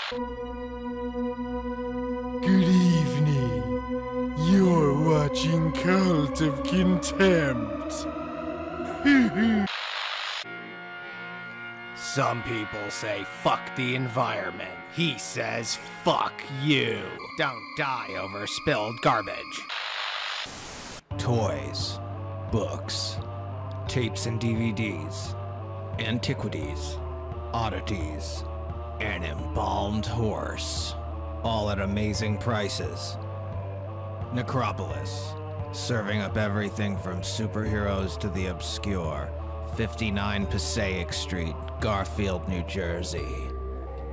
Good evening. You're watching Cult of Contempt. Some people say fuck the environment. He says fuck you. Don't die over spilled garbage. Toys, books, tapes and DVDs, antiquities, oddities, an embalmed horse. All at amazing prices. Necropolis, serving up everything from superheroes to the obscure. 59 Passaic Street, Garfield, New Jersey.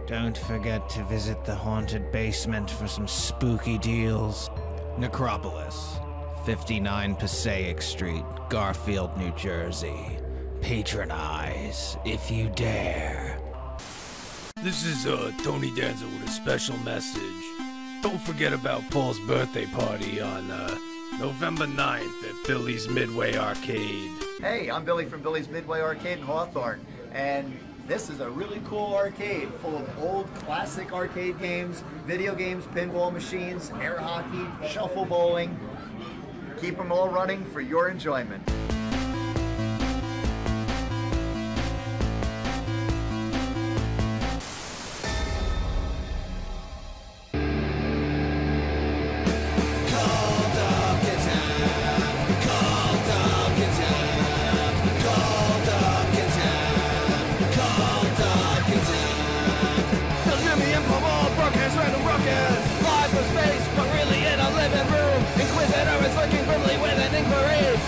Don't forget to visit the haunted basement for some spooky deals. Necropolis, 59 Passaic Street, Garfield, New Jersey. Patronize if you dare. This is Tony Danza with a special message. Don't forget about Paul's birthday party on November 9th at Billy's Midway Arcade. Hey, I'm Billy from Billy's Midway Arcade in Hawthorne, and this is a really cool arcade full of old classic arcade games, video games, pinball machines, air hockey, shuffle bowling. Keep them all running for your enjoyment.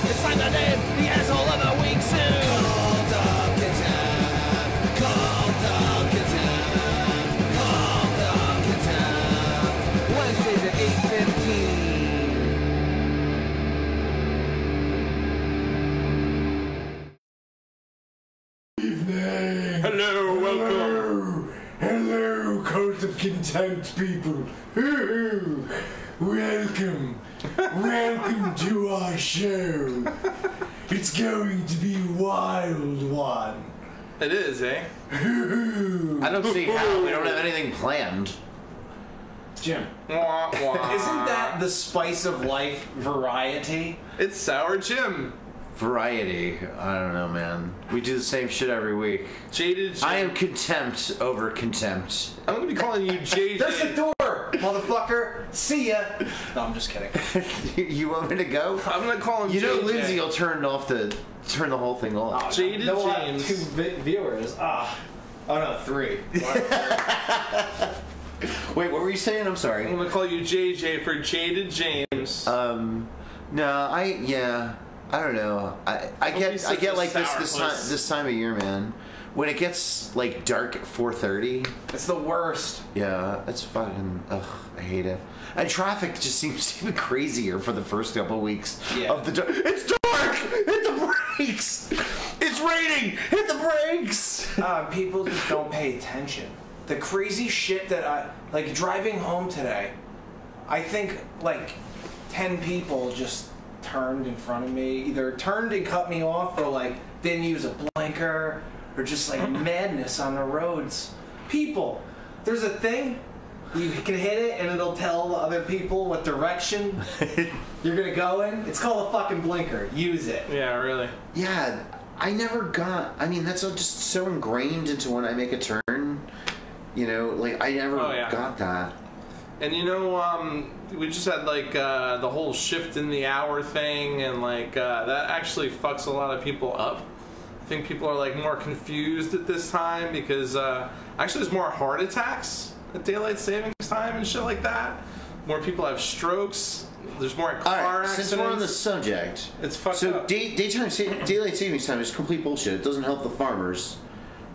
It's time to name the asshole of the week soon. Cult of Contempt. Cult of Contempt. Cult of Contempt. Wednesdays at 8:15. Evening. Hello, welcome. Hello, Cult of Contempt people. Ooh, welcome. Welcome to our show. It's going to be a wild one. It is, eh? I don't see how. We don't have anything planned. Jim, Wah, wah. isn't that the spice of life, variety? It's Sour Jim. Variety. I don't know, man. We do the same shit every week. Jaded Jim. I am contempt over contempt. I'm gonna be calling you JJ. There's the door, motherfucker. See ya. No, I'm just kidding. You want me to go? I'm gonna call him You know, JJ. Lindsay will turn the whole thing off. Jaded no, James. 2 viewers. Oh no, 3. Wait, what were you saying? I'm sorry. I'm gonna call you JJ for Jaded James. No, I don't know. I get like this time of year, man. When it gets like dark at 4:30. It's the worst. Yeah, it's fucking. Ugh, I hate it. And traffic just seems even crazier for the first couple weeks of the dark. It's dark. Hit the brakes. It's raining. Hit the brakes. People just don't pay attention. The crazy shit that like driving home today, I think like 10 people just turned in front of me, either turned and cut me off or like didn't use a blinker or just like madness on the roads. People, there's a thing, you can hit it and it'll tell other people what direction you're gonna go in. It's called a fucking blinker. Use it. Yeah, really. Yeah, I never got. I mean, that's just so ingrained into when I make a turn. You know, like I never got that. And you know, we just had like the whole shift in the hour thing, and like that actually fucks a lot of people up. I think people are like more confused at this time because actually there's more heart attacks at daylight savings time and shit like that. More people have strokes. There's more car accidents. Since we're on the subject, it's fucked up. up. So daylight savings time is complete bullshit. It doesn't help the farmers.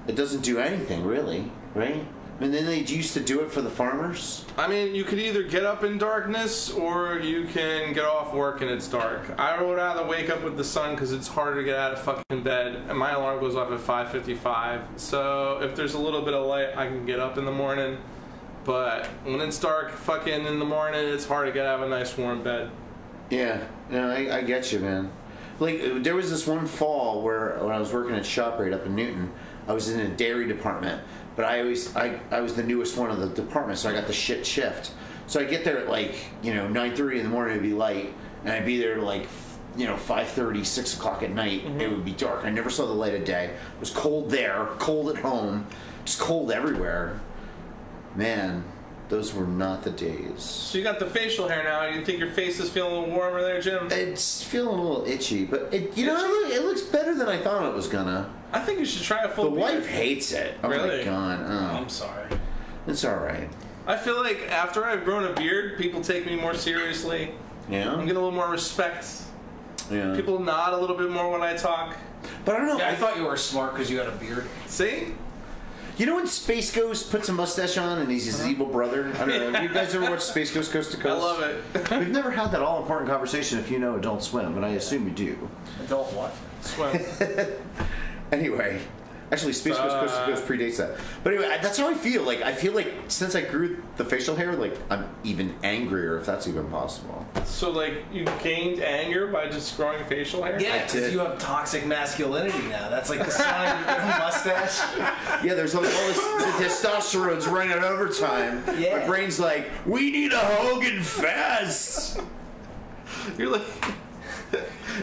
It doesn't do anything really, right? And then they used to do it for the farmers? I mean, you could either get up in darkness or you can get off work and it's dark. I would rather wake up with the sun because it's harder to get out of fucking bed. And my alarm goes off at 5:55. So if there's a little bit of light, I can get up in the morning. But when it's dark fucking in the morning, it's hard to get out of a nice warm bed. Yeah. No, I get you, man. Like, there was this one fall where when I was working at ShopRite up in Newton, I was in a dairy department, but I was the newest one of the department, so I got the shit shift. So I get there at like, 9:30 in the morning, it'd be light, and I'd be there to like, 5:30, 6 o'clock at night. It would be dark. I never saw the light of day. It was cold there, cold at home, just cold everywhere. Man, those were not the days. So you got the facial hair now. You think your face is feeling a little warmer there, Jim? It's feeling a little itchy, but it looks better than I thought it was gonna. I think you should try a full The beard. wife hates it. Oh Really? my god. Oh. I'm sorry. It's alright. I feel like after I've grown a beard, people take me more seriously. Yeah? I'm getting a little more respect. Yeah. People nod a little bit more when I talk. But I don't know. Yeah, I thought you were smart because you had a beard. See? You know when Space Ghost puts a mustache on and he's his evil brother? I don't know. Have you guys ever watched Space Ghost Coast to I Coast? love it. We've never had that all-important conversation if you know Adult Swim, but I assume you do. Adult what? Swim. Anyway, actually, Space Ghost Coast to Coast predates that. But anyway, that's how I feel. Like, I feel like since I grew the facial hair, like, I'm even angrier, if that's even possible. So, like, you gained anger by just growing facial hair? Yeah, I did. because you have toxic masculinity now. That's like the sign you get a mustache. Yeah, there's all this the testosterone's running overtime. Yeah. My brain's like, we need a Hogan fest. You're like...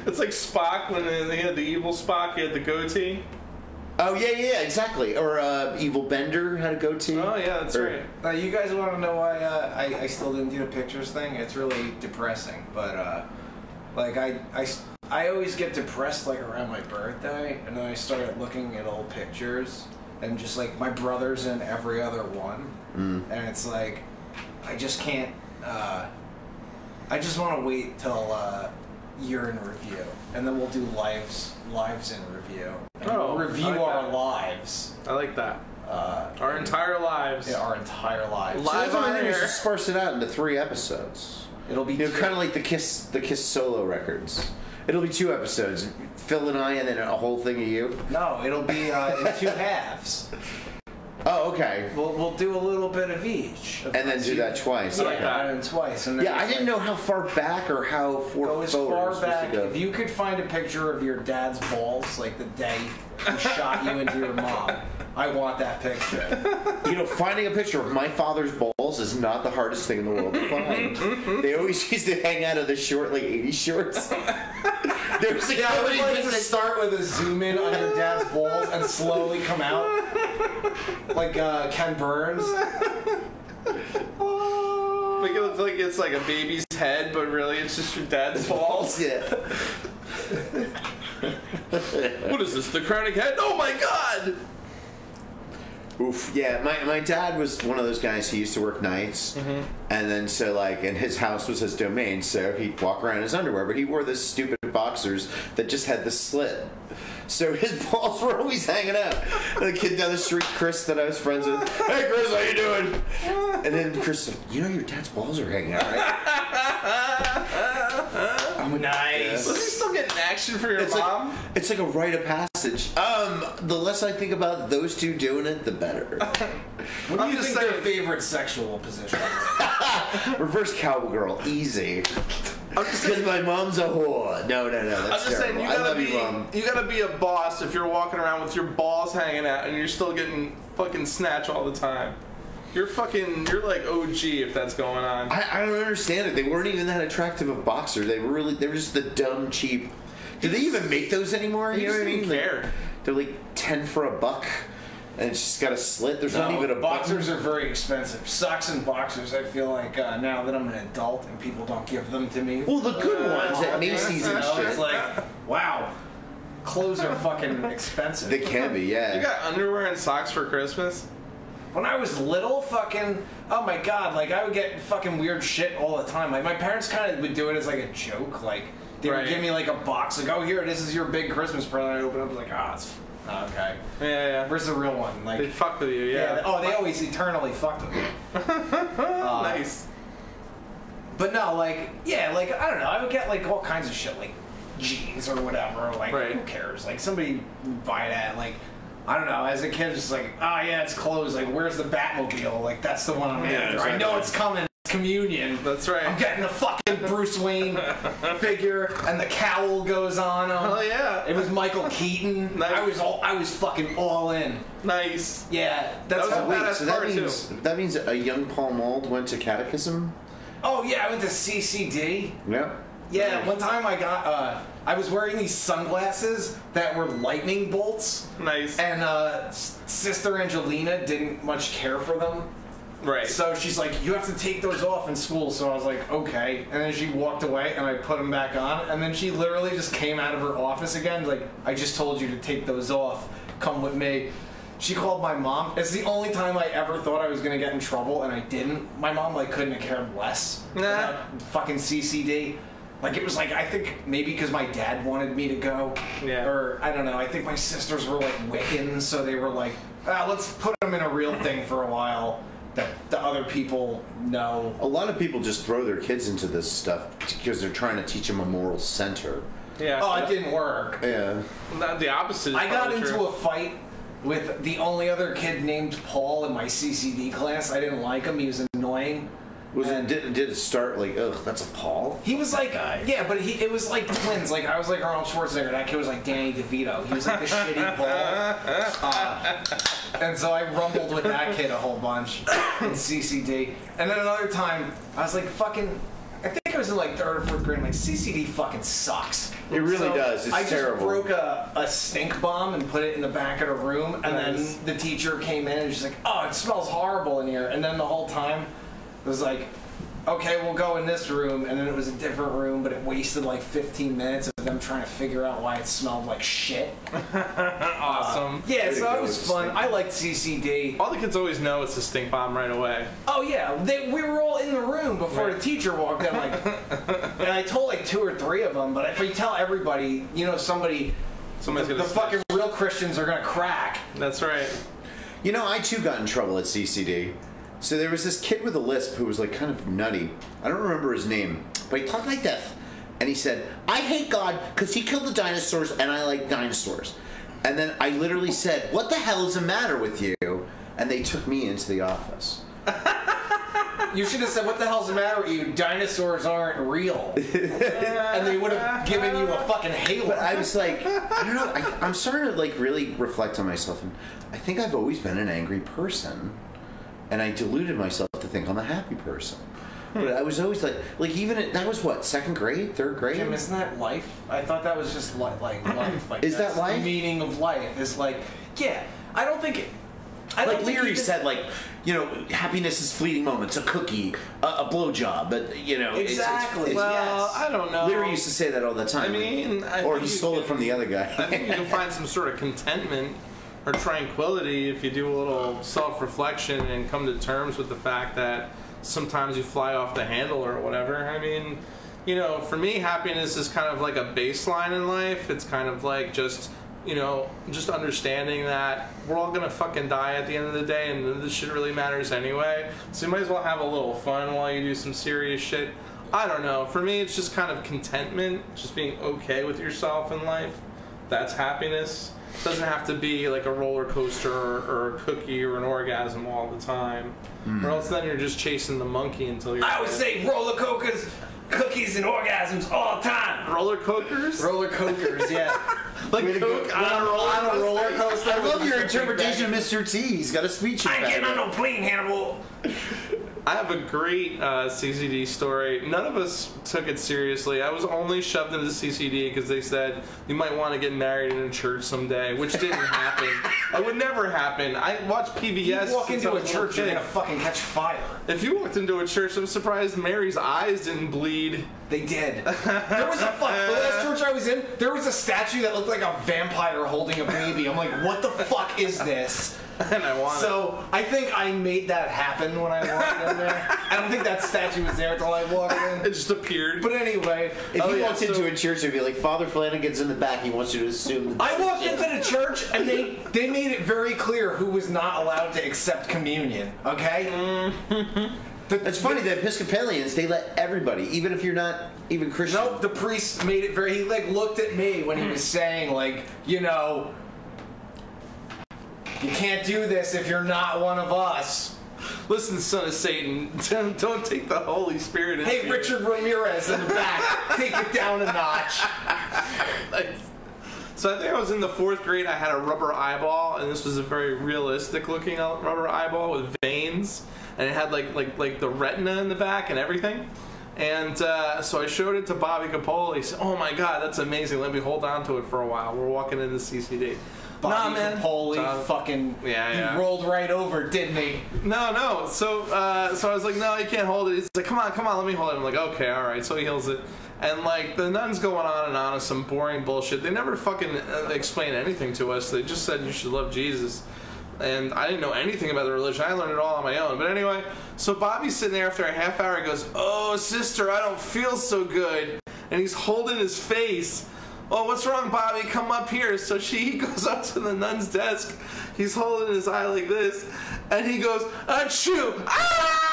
It's like Spock when they had the evil Spock, he had the goatee. Oh yeah, exactly. Or Evil Bender had a goatee. Oh yeah, that's right. You guys want to know why I still didn't do the pictures thing? It's really depressing, but like I always get depressed like around my birthday, and then I started looking at old pictures, and just like my brother's in every other one, and it's like I just can't. I just want to wait till year in review, and then we'll do lives in review. And Oh, we'll review I like our that. lives. I like that. Our entire lives. Yeah, our entire lives. Live That's why on I think we air. should sparse it out into 3 episodes. It'll be kind of like the Kiss solo records. It'll be 2 episodes. Phil and I, and then a whole thing of you. No, it'll be in 2 halves. Oh, okay. We'll do a little bit of each. And then do that twice. Yeah, like that. and twice. And then Yeah, I it's didn't like, know how far back or how Go as forward it far was supposed back. to go. If you could find a picture of your dad's balls, like the day he shot you into your mom, I want that picture. Finding a picture of my father's balls is not the hardest thing in the world to find. They always used to hang out of the short, like 80s shorts. There was a Yeah, I would company like to that- start with a zoom in on your dad's balls and slowly come out, like Ken Burns. Make it look like it's like a baby's head, but really it's just your dad's balls. Yeah. What is this, the crowning head? Oh my god! Oof. Yeah, my dad was one of those guys, he used to work nights. And then so like, and his house was his domain, so he'd walk around in his underwear, but he wore this stupid boxers that just had the slit. So his balls were always hanging out. And the kid down the street, Chris, that I was friends with, hey Chris, how you doing? And then Chris, you know your dad's balls are hanging out, right? Nice. Was he still getting action for your mom? It's like a rite of passage. The less I think about those two doing it, the better. What do I'm you just think their saying- favorite sexual position is? Reverse cowgirl, easy. I'm just Because saying, my mom's a whore. No, that's I'm just saying terrible. you I gotta love be you, Mom. you gotta be a boss if you're walking around with your balls hanging out and you're still getting fucking snatch all the time. You're like OG if that's going on. I don't understand it. They weren't even that attractive of boxer. They were just the dumb, cheap. Do they even make those anymore? They You know just what I mean? didn't care. They're like 10 for $1, and it's just got a slit. There's not even a boxers button. are very expensive. Socks and boxers, I feel like now that I'm an adult and people don't give them to me. Well, the good ones at Macy's and You know, shit. it's like, wow, clothes are fucking expensive. They can be, yeah. You got underwear and socks for Christmas? When I was little, fucking, oh my god, like I would get fucking weird shit all the time. Like my parents kind of would do it as like a joke. Like they would Right. give me like a box, like, oh here, this is your big Christmas present. I open it up, like, ah, it's okay. Yeah. Where's the real one? Like, They fuck with you, yeah. oh, they always eternally fucked with me. Nice. But no, like, yeah, like, I don't know. I would get, like, all kinds of shit, like, jeans or whatever. Like, Right. who cares? Like, somebody would buy that. Like, I don't know. As a kid, just like, oh, yeah, it's clothes. Like, where's the Batmobile? Like, that's the one I'm after. I know it's coming. communion. That's right. I'm getting a fucking Bruce Wayne figure, and the cowl goes on him. Oh yeah. It was Michael Keaton. Nice. I was fucking all in. Nice. Yeah, that's That was a badass So part, that means a young Paul Mold went to catechism? Oh yeah, I went to CCD. Yeah. Yeah, one time I was wearing these sunglasses that were lightning bolts. Nice. And Sister Angelina didn't much care for them. Right. So she's like, you have to take those off in school. So I was like, okay. And then she walked away and I put them back on. And then she literally just came out of her office again. Like, I just told you to take those off. Come with me. She called my mom. It's the only time I ever thought I was going to get in trouble, and I didn't. My mom, like, couldn't have cared less about fucking CCD. Like, it was like, I think maybe because my dad wanted me to go. Yeah. Or, I don't know, I think my sisters were, like, Wiccans, so they were like, let's put them in a real thing for a while that the other people know. A lot of people just throw their kids into this stuff because they're trying to teach them a moral center. Yeah. Oh, it didn't work. Yeah. The opposite is I got probably into true. a fight with the only other kid named Paul in my CCD class. I didn't like him. He was annoying. Did it start like, ugh, that's a Paul? He was like, yeah, but it was like twins. Like, I was like Arnold Schwarzenegger. That kid was like Danny DeVito. He was like the shitty Paul. And so I rumbled with that kid a whole bunch in CCD. And then another time, I was like, fucking, I think I was in like 3rd or 4th grade. I'm like, CCD fucking sucks. It really does. It's I just terrible. broke a stink bomb and put it in the back of the room. And then the teacher came in and she's like, oh, it smells horrible in here. And then the whole time, it was like, okay, we'll go in this room, and then it was a different room, but it wasted like 15 minutes of them trying to figure out why it smelled like shit. Awesome. Yeah, so it was It's fun. stink. I liked CCD. All the kids always know it's a stink bomb right away. Oh yeah, we were all in the room before the teacher walked in, like, and I told like 2 or 3 of them, but if you tell everybody, you know, somebody's gonna the snitch. fucking real Christians are gonna crack. That's right. You know, I too got in trouble at CCD. So there was this kid with a lisp who was like kind of nutty. I don't remember his name, but he talked like this. And he said, I hate God because he killed the dinosaurs and I like dinosaurs. And then I literally said, what the hell is the matter with you? And they took me into the office. You should have said, what the hell's the matter with you? Dinosaurs aren't real. And they would have given you a fucking halo. But I was like, I don't know, I'm starting to like really reflect on myself. And I think I've always been an angry person. And I deluded myself to think I'm a happy person. But I was always like even that was what, 2nd grade, 3rd grade? Jim, isn't that life? I thought that was just like life. Like, Is that's that life? The meaning of life is like, yeah. I don't think it. I don't Like think Leary even- said, like, you know, happiness is fleeting moments, a cookie, a blowjob, but you know, Exactly. It's, Well, Yes. I don't know. Leary used to say that all the time. I mean, I or think he you stole it can- from the other guy. I think you can find some sort of contentment or tranquility if you do a little self-reflection and come to terms with the fact that sometimes you fly off the handle or whatever. I mean, you know, for me, happiness is kind of like a baseline in life. It's kind of like just, you know, just understanding that we're all gonna fucking die at the end of the day and none of this shit really matters anyway. So you might as well have a little fun while you do some serious shit. I don't know. For me, it's just kind of contentment, just being okay with yourself in life. That's happiness. It doesn't have to be like a roller coaster or a cookie or an orgasm all the time. Or else then you're just chasing the monkey until you're... I would say roller coasters, cookies, and orgasms all the time. Roller coasters? Roller coasters, yeah. Like Coke on a roller coaster? I love your interpretation of Mr. T. He's got a speech I ain't getting on impediment. no plane, Hannibal. I have a great CCD story. None of us took it seriously. I was only shoved into CCD because they said you might want to get married in a church someday, which didn't happen. It would never happen. I watched PBS. You walk since into I a was little church, you're kid. gonna fucking catch fire. If you walked into a church, I'm surprised Mary's eyes didn't bleed. They did. There was the last church I was in, there was a statue that looked like a vampire holding a baby. I'm like, what the fuck is this? And I wanted. So I think I made that happen when I walked in there. I don't think that statue was there until I walked it in. just appeared. But anyway, If Oh, you yeah, walked so- into a church, it'd be like Father Flanagan's in the back. He wants you to assume. I walked into the church and they made it very clear who was not allowed to accept communion. Okay. It's funny, the Episcopalians, they let everybody, even if you're not even Christian. Nope, the priest made it very, he like looked at me when he was saying like, you know, you can't do this if you're not one of us. Listen, son of Satan, don't take the Holy Spirit into Hey, you. Richard Ramirez in the back, take it down a notch. So I think I was in the 4th grade. I had a rubber eyeball, and this was a very realistic looking rubber eyeball with veins, and it had like the retina in the back and everything. And so I showed it to Bobby Capoli. He said, "Oh my God, that's amazing. Let me hold on to it for a while. We're walking into CCD." Bobby man. Capoli, fucking, Yeah. he rolled right over, didn't he? No. So I was like, "No, you can't hold it." He's like, "Come on, let me hold it." I'm like, "Okay, all right." So he holds it. And like the nuns going on and on with some boring bullshit. They never fucking explained anything to us. They just said you should love Jesus. And I didn't know anything about the religion. I learned it all on my own. But anyway, so Bobby's sitting there after a half hour. He goes, "Oh, sister, I don't feel so good." And he's holding his face. "Oh, what's wrong, Bobby? Come up here." So he goes up to the nun's desk. He's holding his eye like this. And he goes, "Achoo! Ah!"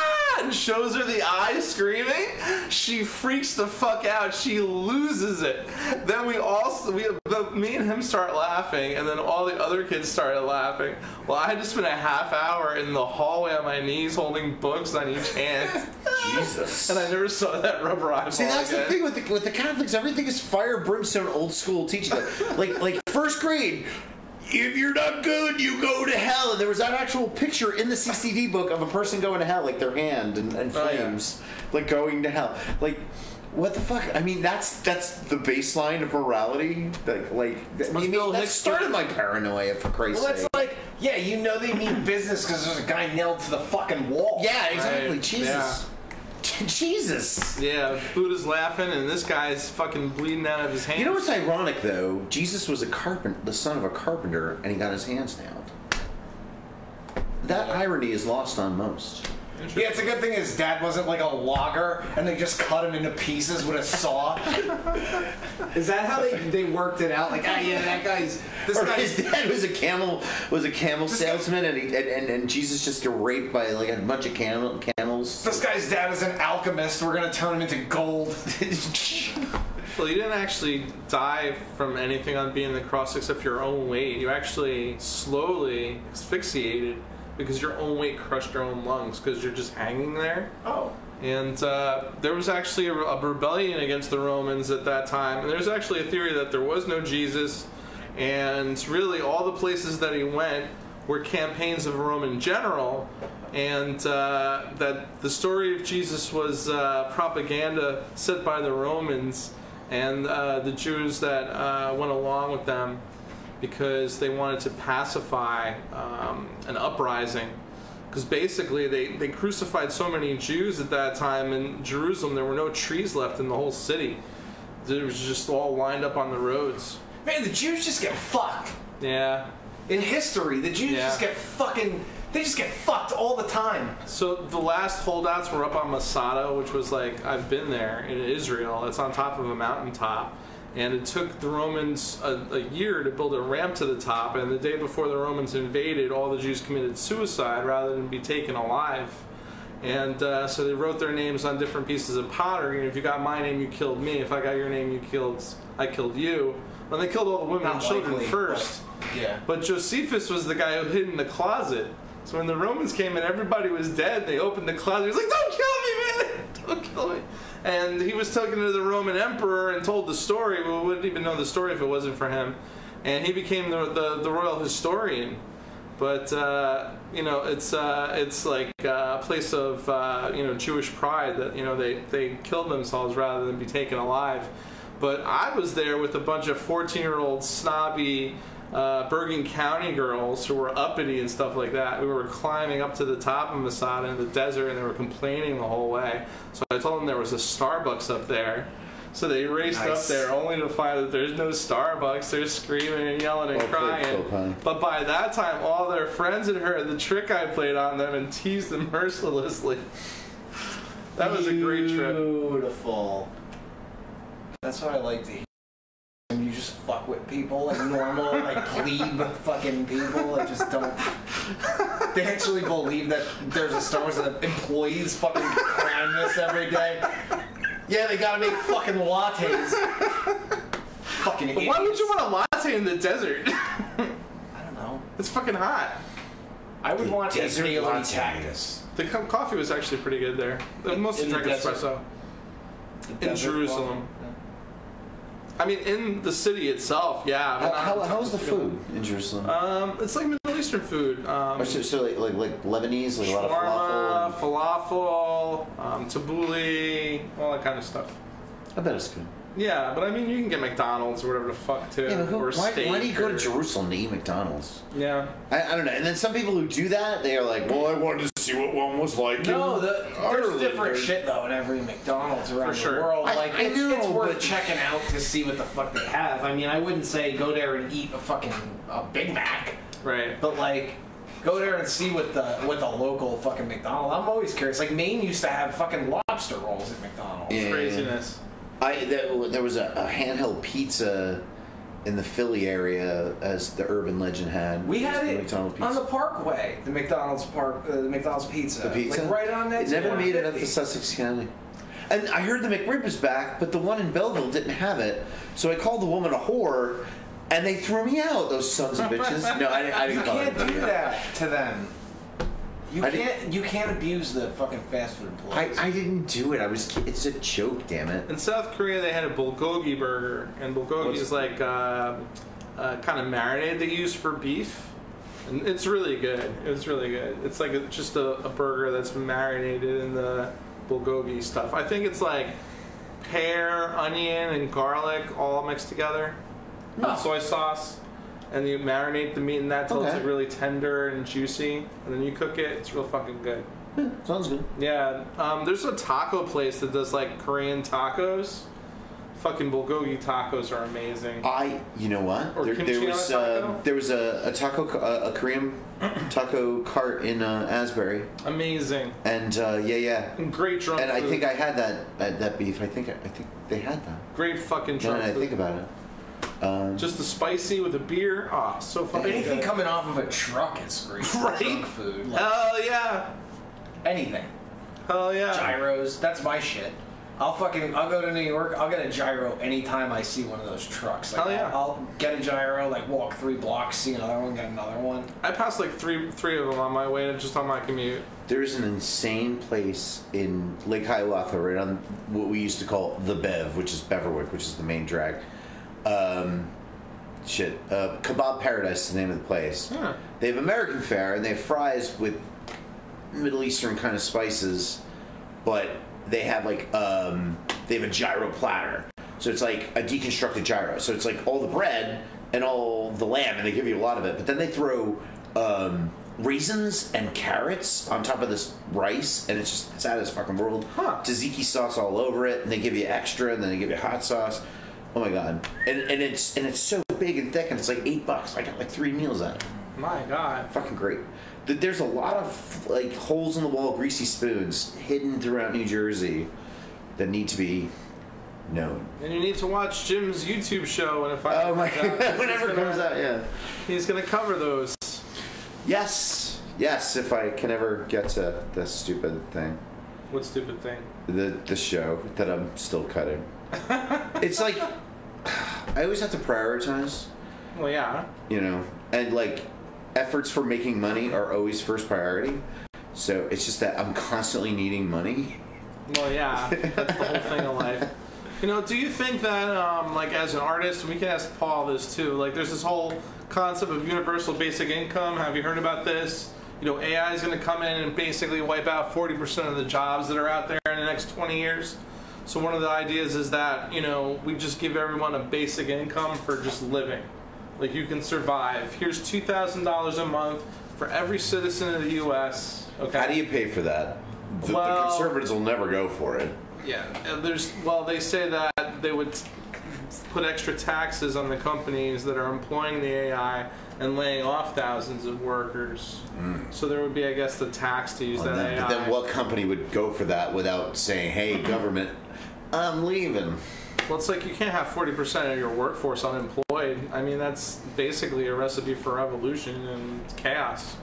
And shows her the eye screaming. She freaks the fuck out. She loses it. Then me and him start laughing, and then all the other kids started laughing. Well, I had to spend a half hour in the hallway on my knees holding books on each hand. Jesus. And I never saw that rubber eyeball See, that's again. the thing with the Catholics. Everything is fire, brimstone, old school teaching. Like 1st grade. If you're not good, you go to hell. And there was that actual picture in the CCD book of a person going to hell, like their hand and flames, like going to hell. Like, what the fuck? I mean, that's the baseline of morality. That started my paranoia, for Christ's Well, that's sake. like, yeah, you know they mean business because there's a guy nailed to the fucking wall. Yeah, exactly. Right. Jesus. Yeah. Jesus. Yeah, Buddha's laughing, and this guy's fucking bleeding out of his hands. You know what's ironic, though? Jesus was the son of a carpenter, and he got his hands nailed. That irony is lost on most. Yeah, it's a good thing his dad wasn't like a logger and they just cut him into pieces with a saw. Is that how they worked it out? Like, this Or guy. his dad was a camel salesman, and Jesus just got raped by like a bunch of camels. This guy's dad is an alchemist. We're gonna turn him into gold. Well, you didn't actually die from anything on being the cross except your own weight. You actually slowly asphyxiated because your own weight crushed your own lungs because you're just hanging there. Oh. And there was actually a rebellion against the Romans at that time. And there's actually a theory that there was no Jesus. And really all the places that he went were campaigns of a Roman general. And that the story of Jesus was propaganda set by the Romans and the Jews that went along with them, because they wanted to pacify an uprising. Because basically they crucified so many Jews at that time in Jerusalem, there were no trees left in the whole city. It was just all lined up on the roads. Man, the Jews just get fucked. Yeah. In history, the Jews just get fucking... They just get fucked all the time. So the last holdouts were up on Masada, which was like, I've been there in Israel. It's on top of a mountaintop. And it took the Romans a year to build a ramp to the top. And the day before the Romans invaded, all the Jews committed suicide rather than be taken alive. And so they wrote their names on different pieces of pottery. And if you got my name, you killed me. If I got your name, I killed you. Well, they killed all the women and children first. But Josephus was the guy who hid in the closet. So when the Romans came and everybody was dead, they opened the closet. He was like, "Don't kill me, man! Don't kill me!" And he was talking to the Roman emperor and told the story. We wouldn't even know the story if it wasn't for him. And he became the royal historian. But it's like a place of Jewish pride that they killed themselves rather than be taken alive. But I was there with a bunch of 14-year-old snobby Bergen County girls who were uppity and stuff like that. We were climbing up to the top of Masada in the desert, and they were complaining the whole way. So I told them there was a Starbucks up there. So they raced up there only to find that there's no Starbucks. They're screaming and yelling and crying. But by that time, all their friends had heard the trick I played on them and teased them mercilessly. That was a great trip. Beautiful. That's what I like to hear. And you just fuck with people like normal, like plebe fucking people that just don't. They actually believe that there's a Star Wars and employees fucking climb this every day. Yeah, they gotta make fucking lattes. Fucking idiots. Why would you want a latte in the desert? I don't know. It's fucking hot. I would want a desert daily latte. cactus. The coffee was actually pretty good there. Mostly drank espresso. In Jerusalem. I mean, in the city itself, yeah. How's the food in Jerusalem? It's like Middle Eastern food. So like Lebanese, like a lot of falafel, tabbouleh, all that kind of stuff. I bet it's good. Yeah, but I mean, you can get McDonald's or whatever the fuck too. Yeah, but why do you go to or... Jerusalem to eat McDonald's? Yeah. I don't know. And then some people who do that, they are like, well, I wanted to see what one was like. No, there's different shit though in every McDonald's around the world. Like it's worth checking out to see what the fuck they have. I mean, I wouldn't say go there and eat a Big Mac. Right. But like, go there and see what the local fucking McDonald's. I'm always curious. Like Maine used to have fucking lobster rolls at McDonald's. Yeah. Craziness. There was a handheld pizza in the Philly area, as the urban legend had. We had it on the Parkway, the McDonald's pizza. The pizza? Like right on next. It never made it up to Sussex County. And I heard the McRib was back, but the one in Belleville didn't have it. So I called the woman a whore, and they threw me out, those sons of bitches. No, I didn't call them. You can't do that to them. You can't abuse the fucking fast food employees. I didn't do it. It's a joke, damn it. In South Korea, they had a bulgogi burger, and bulgogi is like kind of marinade they use for beef, and it's really good. It's really good. It's like just a burger that's marinated in the bulgogi stuff. I think it's like pear, onion, and garlic all mixed together, with soy sauce. And you marinate the meat in that till it's like really tender and juicy, and then you cook it. It's real fucking good. Yeah, sounds good. Yeah, there's a taco place that does like Korean tacos. Fucking bulgogi tacos are amazing. You know what? Or there was a Korean taco cart in Asbury. Amazing. And yeah. And great drunk food. And I think I had that beef. I think they had that. Great fucking drunk food. Now that I think about it. Just the spicy with a beer. Oh, so fucking anything good. coming off of a truck is great. Right? Drunk food. Like, hell yeah. Anything. Hell yeah. Gyros. That's my shit. I'll go to New York. I'll get a gyro anytime I see one of those trucks. Like, hell yeah. I'll get a gyro. Like walk 3 blocks, see another one, get another one. I passed like three of them on my way, just on my commute. There's an insane place in Lake Hiawatha, right on what we used to call the Bev, which is Beverwick, which is the main drag. Kebab Paradise is the name of the place. Yeah. They have American fare, and they have fries with Middle Eastern kind of spices, but they have like they have a gyro platter. So it's like a deconstructed gyro. So it's like all the bread and all the lamb, and they give you a lot of it. But then they throw raisins and carrots on top of this rice, and it's out of this fucking world. Tzatziki sauce all over it, and they give you extra, and then they give you hot sauce. Oh my god! And it's so big and thick, and it's like $8. I got like 3 meals out of it. My god! Fucking great. There's a lot of like holes in the wall, greasy spoons hidden throughout New Jersey that need to be known. And you need to watch Jim's YouTube show, and whenever it comes out, yeah, he's gonna cover those. Yes, if I can ever get to this stupid thing. What stupid thing? The show that I'm still cutting. It's like I always have to prioritize. Well, yeah. You know, and like efforts for making money are always first priority. So it's just that I'm constantly needing money. Well, yeah, that's the whole thing of life. You know, do you think that, like, as an artist, we can ask Paul this too, like, there's this whole concept of universal basic income. Have you heard about this? You know, AI is going to come in and basically wipe out 40% of the jobs that are out there in the next 20 years. So one of the ideas is that, you know, we just give everyone a basic income for just living. Like, you can survive. Here's $2,000 a month for every citizen of the U.S. Okay. How do you pay for that? The conservatives will never go for it. Yeah, they say that they would put extra taxes on the companies that are employing the AI and laying off thousands of workers. So there would be, I guess, the tax to use that AI. But then what company would go for that without saying, hey, government, I'm leaving? Well, it's like you can't have 40% of your workforce unemployed. I mean, that's basically a recipe for revolution and chaos.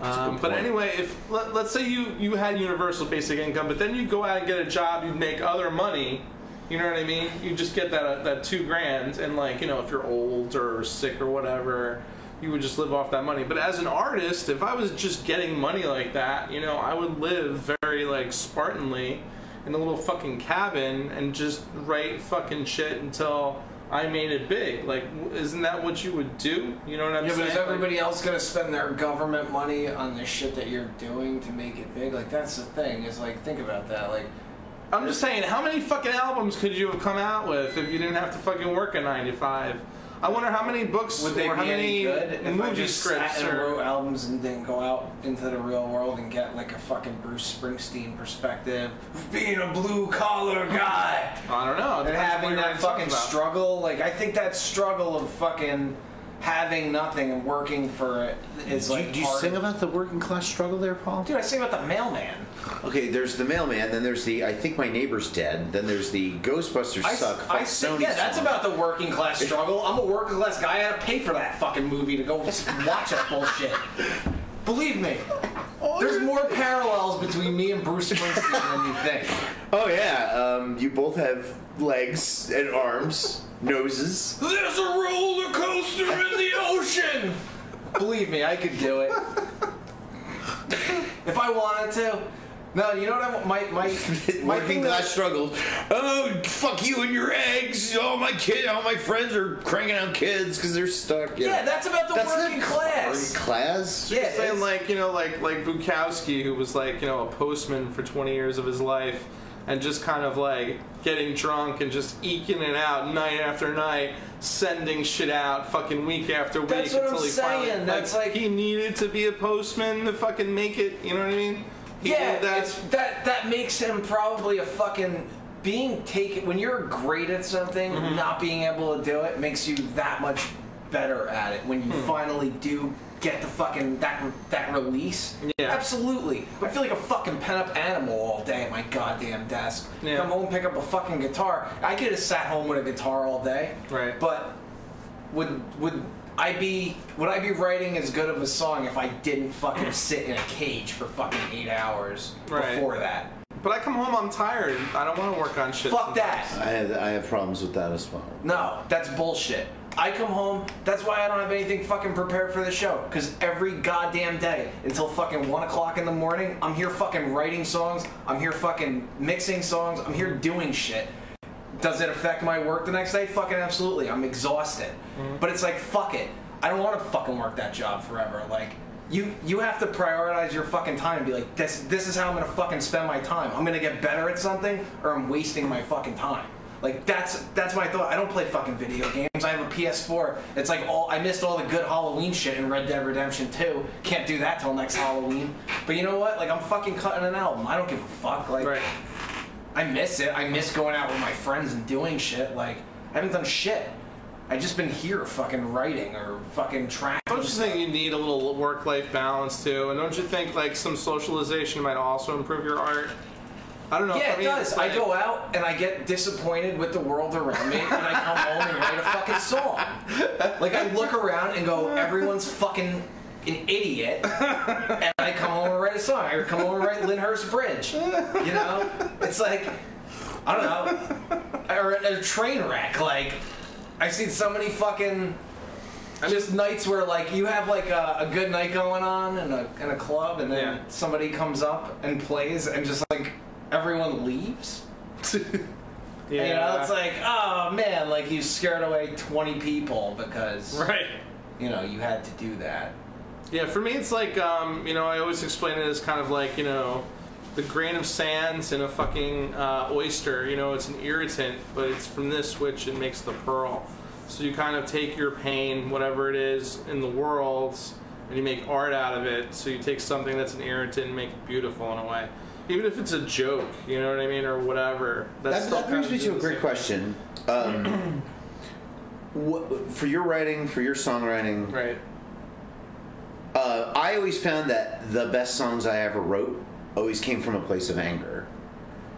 But anyway, if let's say you had universal basic income, but then you go out and get a job, you make other money, you know what I mean? You just get that $2 grand, and like, you know, if you're old or sick or whatever, you would just live off that money. But as an artist, if I was just getting money like that, you know, I would live very, like, Spartanly in a little fucking cabin and just write fucking shit until I made it big. Like, isn't that what you would do? You know what I'm saying? Yeah, but is everybody else gonna spend their government money on the shit that you're doing to make it big? Like, that's the thing, is like, think about that. Like, I'm just saying, how many fucking albums could you have come out with if you didn't have to fucking work a 9 to 5? I wonder how many books would they or how be any many good if I movie just scripts sat and or wrote albums and didn't go out into the real world and get like a fucking Bruce Springsteen perspective, being a blue collar guy, I don't know. and having that fucking struggle? Like, I think that struggle of fucking having nothing and working for it is like. Do you sing about the working class struggle there, Paul? Dude, I sing about the mailman. Okay, there's the mailman, then there's the I think my neighbor's dead, then there's the Ghostbusters suck. I sing, yeah, that's about the working class struggle. I'm a working class guy. I had to pay for that fucking movie to go watch that bullshit. Believe me, there's more parallels between me and Bruce Springsteen than you think. Oh yeah, you both have legs and arms, noses. There's a roller coaster in the ocean. Believe me, I could do it if I wanted to. No, you know what I want? My Working class struggle. Oh, fuck you and your eggs. All my friends are cranking out kids because they're stuck. Yeah, that's about the working class. Class? Yeah, saying like, you know, like Bukowski, who was like, you know, a postman for 20 years of his life, and just kind of like getting drunk and just eking it out night after night, sending shit out fucking week after week. That's what until I'm he finally, saying. That's like he needed to be a postman to fucking make it. You know what I mean? Yeah, that makes him probably a fucking being taken. When you're great at something, not being able to do it makes you that much better at it. When you finally do get the fucking that release, yeah, absolutely. I feel like a fucking pent-up animal all day at my goddamn desk. Yeah. Come home, pick up a fucking guitar. I could have sat home with a guitar all day, right? But would I be writing as good of a song if I didn't fucking sit in a cage for fucking 8 hours before that? But I come home, I'm tired. I don't want to work on shit. Fuck that. I have problems with that as well. No, that's bullshit. I come home, that's why I don't have anything fucking prepared for the show. Because every goddamn day, until fucking 1 o'clock in the morning, I'm here fucking writing songs, I'm here fucking mixing songs, I'm here doing shit. Does it affect my work the next day? Fucking absolutely. I'm exhausted. But it's like, fuck it. I don't want to fucking work that job forever. Like, you have to prioritize your fucking time and be like, this is how I'm gonna fucking spend my time. I'm gonna get better at something, or I'm wasting my fucking time. Like, that's my thought. I don't play fucking video games. I have a PS4. It's like I missed all the good Halloween shit in Red Dead Redemption 2. Can't do that till next Halloween. But you know what? Like, I'm fucking cutting an album. I don't give a fuck. Like, I miss it. I miss going out with my friends and doing shit. Like, I haven't done shit. I've just been here fucking writing or fucking tracking. Don't you think you need a little work-life balance too? And don't you think like some socialization might also improve your art? I don't know. Yeah, it does. I go out and I get disappointed with the world around me, and I come home and write a fucking song. Like, I look around and go, everyone's fucking an idiot, and I come home and write a song. I come home and write Lyndhurst Bridge. You know? It's like, I don't know, or a train wreck. Like, I've seen so many fucking just nights where like you have like a good night going on in a club, and then somebody comes up and plays, and just like everyone leaves. Yeah. You know, it's like, oh man, like you scared away 20 people because you know, you had to do that. Yeah, for me it's like, you know, I always explain it as kind of like, you know, the grain of sands in a fucking oyster. You know, it's an irritant, but it's from this switch it makes the pearl. So you kind of take your pain, whatever it is in the world, and you make art out of it. So you take something that's an irritant and make it beautiful in a way. Even if it's a joke, you know what I mean, or whatever. That brings me to a great question. For your writing, for your songwriting, right? I always found that the best songs I ever wrote always came from a place of anger.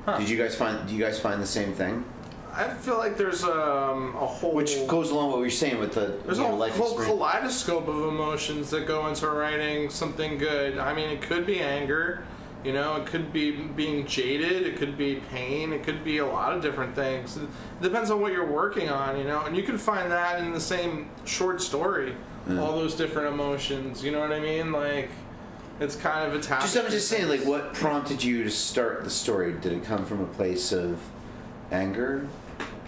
Huh. Do you guys find the same thing? I feel like there's a whole... Which goes along with what you're saying with the There's a whole kaleidoscope of emotions that go into writing something good. I mean, it could be anger, you know, it could be being jaded, it could be pain, it could be a lot of different things. It depends on what you're working on, you know, and you can find that in the same short story. all those different emotions. You know what I mean? Like, it's kind of attached. I'm just saying, like, what prompted you to start the story? Did it come from a place of anger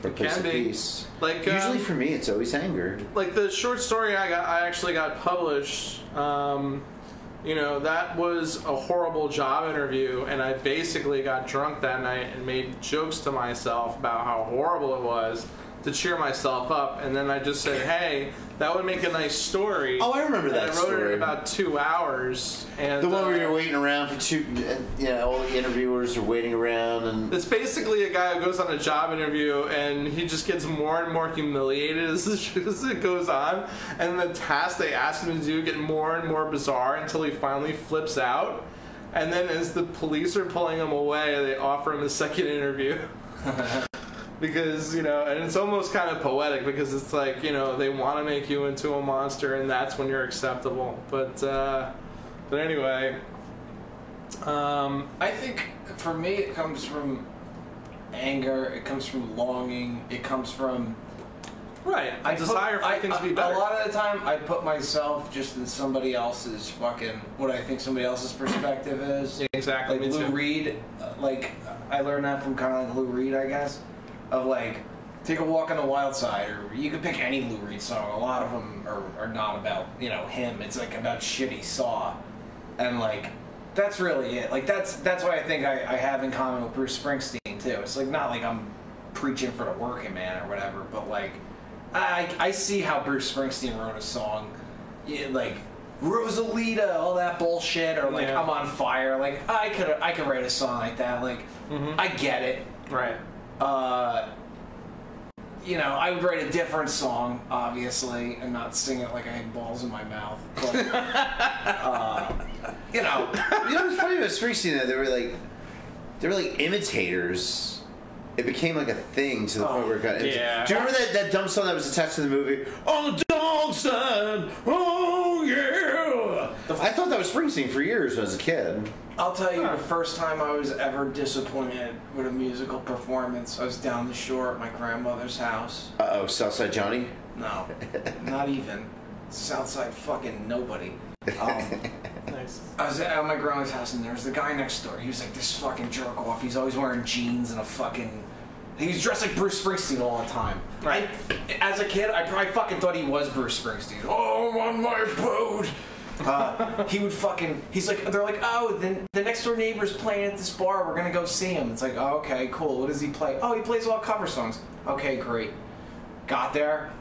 or a place of peace? Like, usually for me, it's always anger. Like the short story I actually got published. You know, that was a horrible job interview, and I basically got drunk that night and made jokes to myself about how horrible it was to cheer myself up, and then I just said, hey, that would make a nice story. Oh, I remember that story. I wrote it in about 2 hours. And the one where you're waiting around for all the interviewers are waiting around. And it's basically a guy who goes on a job interview, and he just gets more and more humiliated as it goes on, and the tasks they ask him to do get more and more bizarre until he finally flips out. And then as the police are pulling him away, they offer him a second interview. Because, you know, and it's almost kind of poetic because it's like, you know, they want to make you into a monster and that's when you're acceptable. But anyway. I think for me it comes from anger, it comes from longing, it comes from... Right, desire for things to be better. A lot of the time I put myself just in somebody else's what I think somebody else's perspective is. Yeah, exactly. Like Lou Reed, like, I learned that from kind of like Lou Reed, I guess. Of like, take a walk on the wild side, or you could pick any Lou Reed song. A lot of them are not about, you know, him. It's like about shit he saw, and like that's really it. Like that's why I think I have in common with Bruce Springsteen too. It's like not like I'm preaching for the working man or whatever, but like I see how Bruce Springsteen wrote a song, like Rosalita, all that bullshit, or like I'm on fire. Like I could write a song like that. Like I get it. Right. You know, I would write a different song, obviously, and not sing it like I had balls in my mouth. But, you know, what's funny about Springsteen? That they were like imitators. It became like a thing to the point where it got. Yeah. Do you remember that dumb song that was attached to the movie? On the dog side, oh yeah. I thought that was Springsteen for years as a kid. I'll tell you, the first time I was ever disappointed with a musical performance, I was down the shore at my grandmother's house. Uh-oh, Southside Johnny? No, not even. Southside fucking nobody. Nice. I was at my grandmother's house, and there was the guy next door. He was like this fucking jerk off. He's always wearing jeans and a fucking... He was dressed like Bruce Springsteen all the time. Right. As a kid, I probably fucking thought he was Bruce Springsteen. Oh, I'm on my boat. He would fucking... He's like... They're like, oh, then the next door neighbor's playing at this bar. We're going to go see him. It's like, oh, okay, cool. What does he play? Oh, he plays all cover songs. Okay, great. Got there.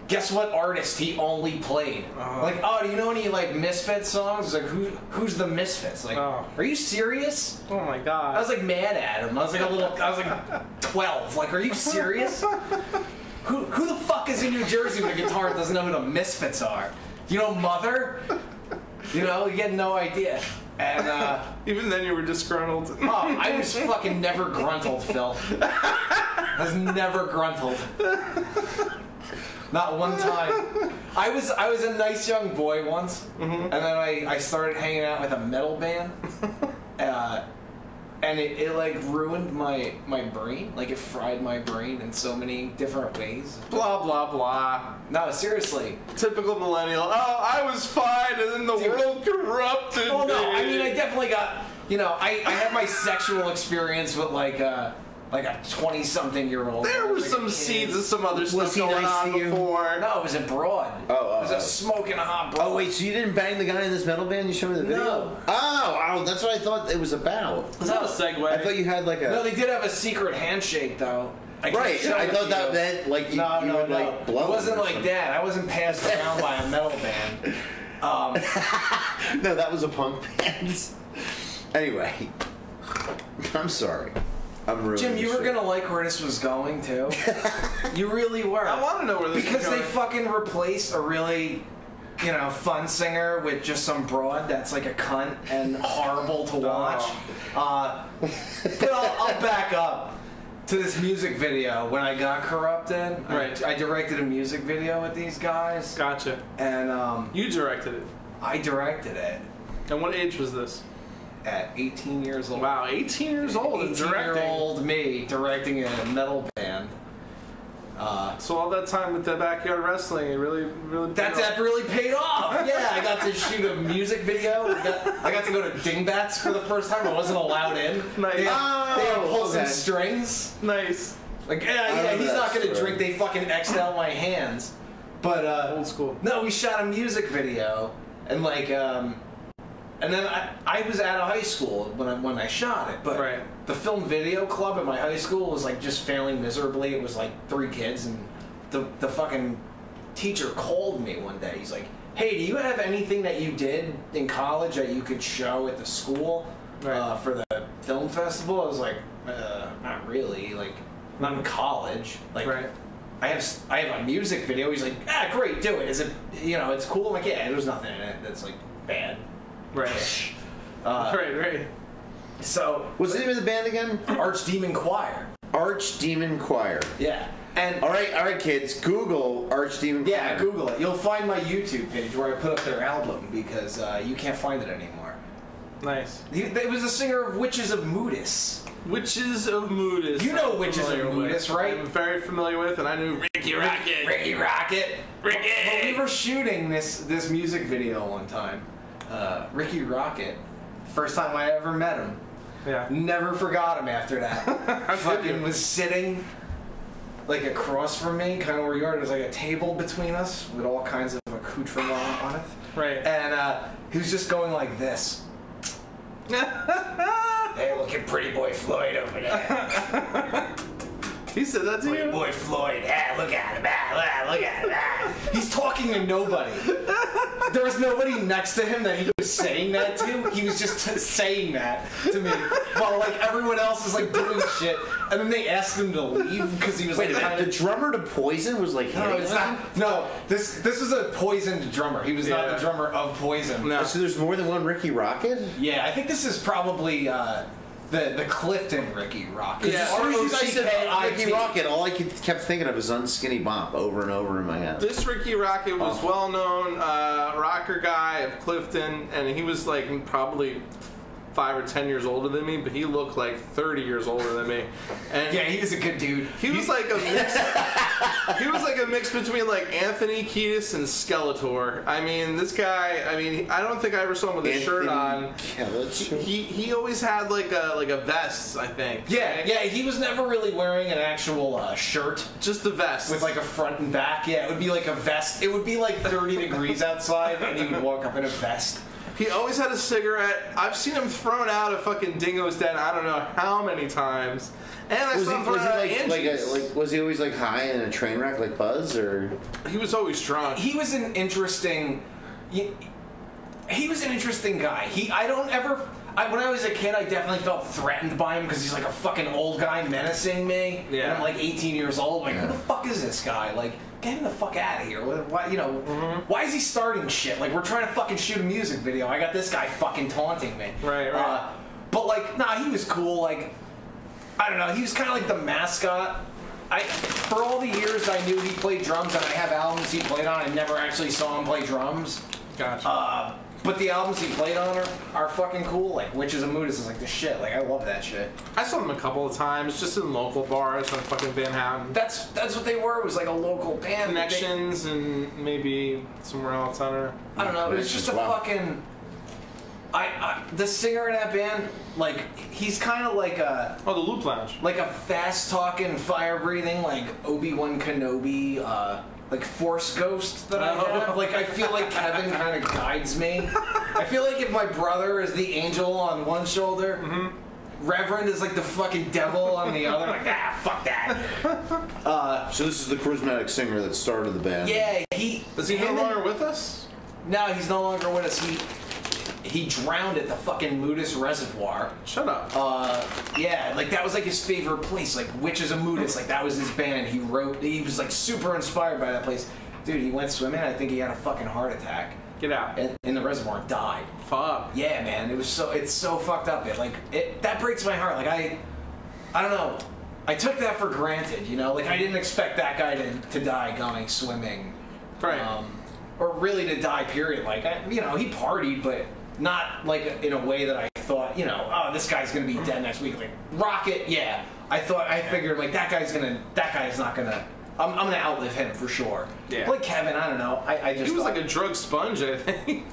Guess what artist he only played? Like, oh, do you know any, like, Misfits songs? It's like, who's the Misfits? Like, are you serious? Oh, my God. I was, like, mad at him. I was like 12. Like, are you serious? Who the fuck is in New Jersey with a guitar that doesn't know who the Misfits are? You know Mother? You know, you get no idea. And, even then you were disgruntled. Oh, I was fucking never gruntled, Phil. I was never gruntled. Not one time. I was a nice young boy once, and then I started hanging out with a metal band, and it like ruined my brain. Like it fried my brain in so many different ways. Blah, blah, blah. No, seriously. Typical millennial. Oh, I was fine, and then the world corrupted me. Oh no, I mean I definitely got, you know, I had my sexual experience with like a 20-something-year-old. There were some seeds of some other stuff going on before. No, it was abroad. It was a smoking hot broad. Oh wait, so you didn't bang the guy in this metal band? You showed me the video? No. Oh, that's what I thought it was about. It's not a segue. I thought you had like a... No, they did have a secret handshake though. Right, I thought that meant like you would like blow. It wasn't like that. I wasn't passed around by a metal band. No, that was a punk band. Anyway, I'm sorry. I'm ruining Jim, you were gonna like where this was going too. You really were. I want to know where this is going. Because they fucking replaced a really, you know, fun singer with just some broad that's like a cunt and horrible to watch. But I'll back up to this music video. When I got corrupted, right. I directed a music video with these guys. Gotcha. And you directed it. I directed it. And what age was this? At 18 years old. Wow, 18 years old and directing. 18-year-old me directing a metal band. So all that time with the backyard wrestling, it really That really paid off. Yeah, I got to shoot a music video. I got to go to Dingbats for the first time. I wasn't allowed in. Nice. They had pulsing strings. Nice. Like, yeah, he's not gonna drink. They fucking X'd out my hands. But old school. No, we shot a music video, and like, and then I was out of high school when I shot it. But the film video club at my high school was like just failing miserably. It was like 3 kids, and the fucking teacher called me one day. He's like, "Hey, do you have anything that you did in college that you could show at the school for the film festival?" I was like, "Not really. Like, not in college. Like, I have a music video." He's like, "Ah, great, do it. Is it, it's cool?" I'm like, "Yeah, there's nothing in it that's like bad." Right. Right. So, what's the name of the band again? Archdemon Choir. Archdemon Choir. Yeah. And all right, kids, Google Archdemon Choir. Yeah, Google it. You'll find my YouTube page where I put up their album because you can't find it anymore. Nice. It was the singer of Witches of Moodus. Witches of Moodus. You know Witches of Moodus, right? I'm very familiar with, and I knew Ricky Rocket. Ricky Rocket. Well, we were shooting this music video one time. Ricky Rocket. First time I ever met him. Yeah. Never forgot him after that. Fucking was sitting like across from me, kind of where you are. There's like a table between us with all kinds of accoutrements on it. Right. And he was just going like this. Hey, look at Pretty Boy Floyd over there. He said that to you? Pretty Boy Floyd. Ah, look at him. Look at him. He's talking to nobody. There was nobody next to him that he was saying that to. He was just saying that to me while like everyone else is like doing shit. And then they asked him to leave because he was like the drummer to Poison was like no, it's not. No, this was a Poisoned drummer. He was not the drummer of Poison. No. So there's more than one Ricky Rocket? Yeah, I think this is probably the Clifton Ricky Rocket. Yeah, as soon as I said Ricky Rocket, all I kept thinking of was Unskinny Bop over and over in my head. This Ricky Rocket was well-known rocker guy of Clifton, and he was like probably 5 or 10 years older than me, but he looked like 30 years older than me. And yeah, he was a good dude. He was like a mix. He was like a mix between like Anthony Kiedis and Skeletor. I mean, this guy. I mean, I don't think I ever saw him with a shirt on. He always had like a vest, I think. Yeah, yeah. He was never really wearing an actual shirt. Just a vest with like a front and back. Yeah, it would be like a vest. It would be like 30 degrees outside, and he would walk up in a vest. He always had a cigarette. I've seen him thrown out of fucking Dingo's Den I don't know how many times. And I saw him thrown out of Angie's. Was he always like high in a train wreck like Buzz, or? He was always drunk. He was an interesting. He was an interesting guy. When I was a kid, I definitely felt threatened by him because he's like a fucking old guy menacing me. Yeah. And I'm like 18 years old. Like, who the fuck is this guy? Like, get him the fuck out of here. Why, why is he starting shit? Like, we're trying to fucking shoot a music video. I got this guy fucking taunting me. Right. But like, nah, he was cool. Like, I don't know. He was kind of like the mascot. For all the years I knew he played drums, and I have albums he played on, I never actually saw him play drums. Gotcha. But the albums he played on are fucking cool. Like Witches of Moodus is like the shit. Like I love that shit. I saw them a couple of times, just in local bars on fucking Van Houten. That's what they were. It was like a local band. Connections and maybe somewhere else. I don't know. It was just a fucking. The singer in that band, like he's kind of like a. Oh, the Loop Lounge. Like a fast talking, fire breathing, like Obi-Wan Kenobi. Like Force Ghost that I have. Like I feel like Kevin kind of guides me. I feel like if my brother is the angel on one shoulder, Reverend is like the fucking devil on the other. Like fuck that. So this is the charismatic singer that started the band. Yeah, is he no longer with us? No, he's no longer with us. He drowned at the fucking Moodus Reservoir. Shut up. Yeah, like that was like his favorite place. Like Witches of Moodus, like that was his band. He was like super inspired by that place. Dude, he went swimming. I think he had a fucking heart attack. Get out. In the reservoir and died. Fuck. Yeah, man. It's so fucked up. That breaks my heart. Like I don't know. I took that for granted, Like I didn't expect that guy to die going swimming. Right. Or really to die, period. Like, he partied, but not like in a way that I thought, oh, this guy's gonna be dead next week. Like Rocket, yeah. I figured like that guy's not gonna I'm gonna outlive him for sure. Yeah. Like Kevin, I don't know. I just He was like a drug sponge, I think.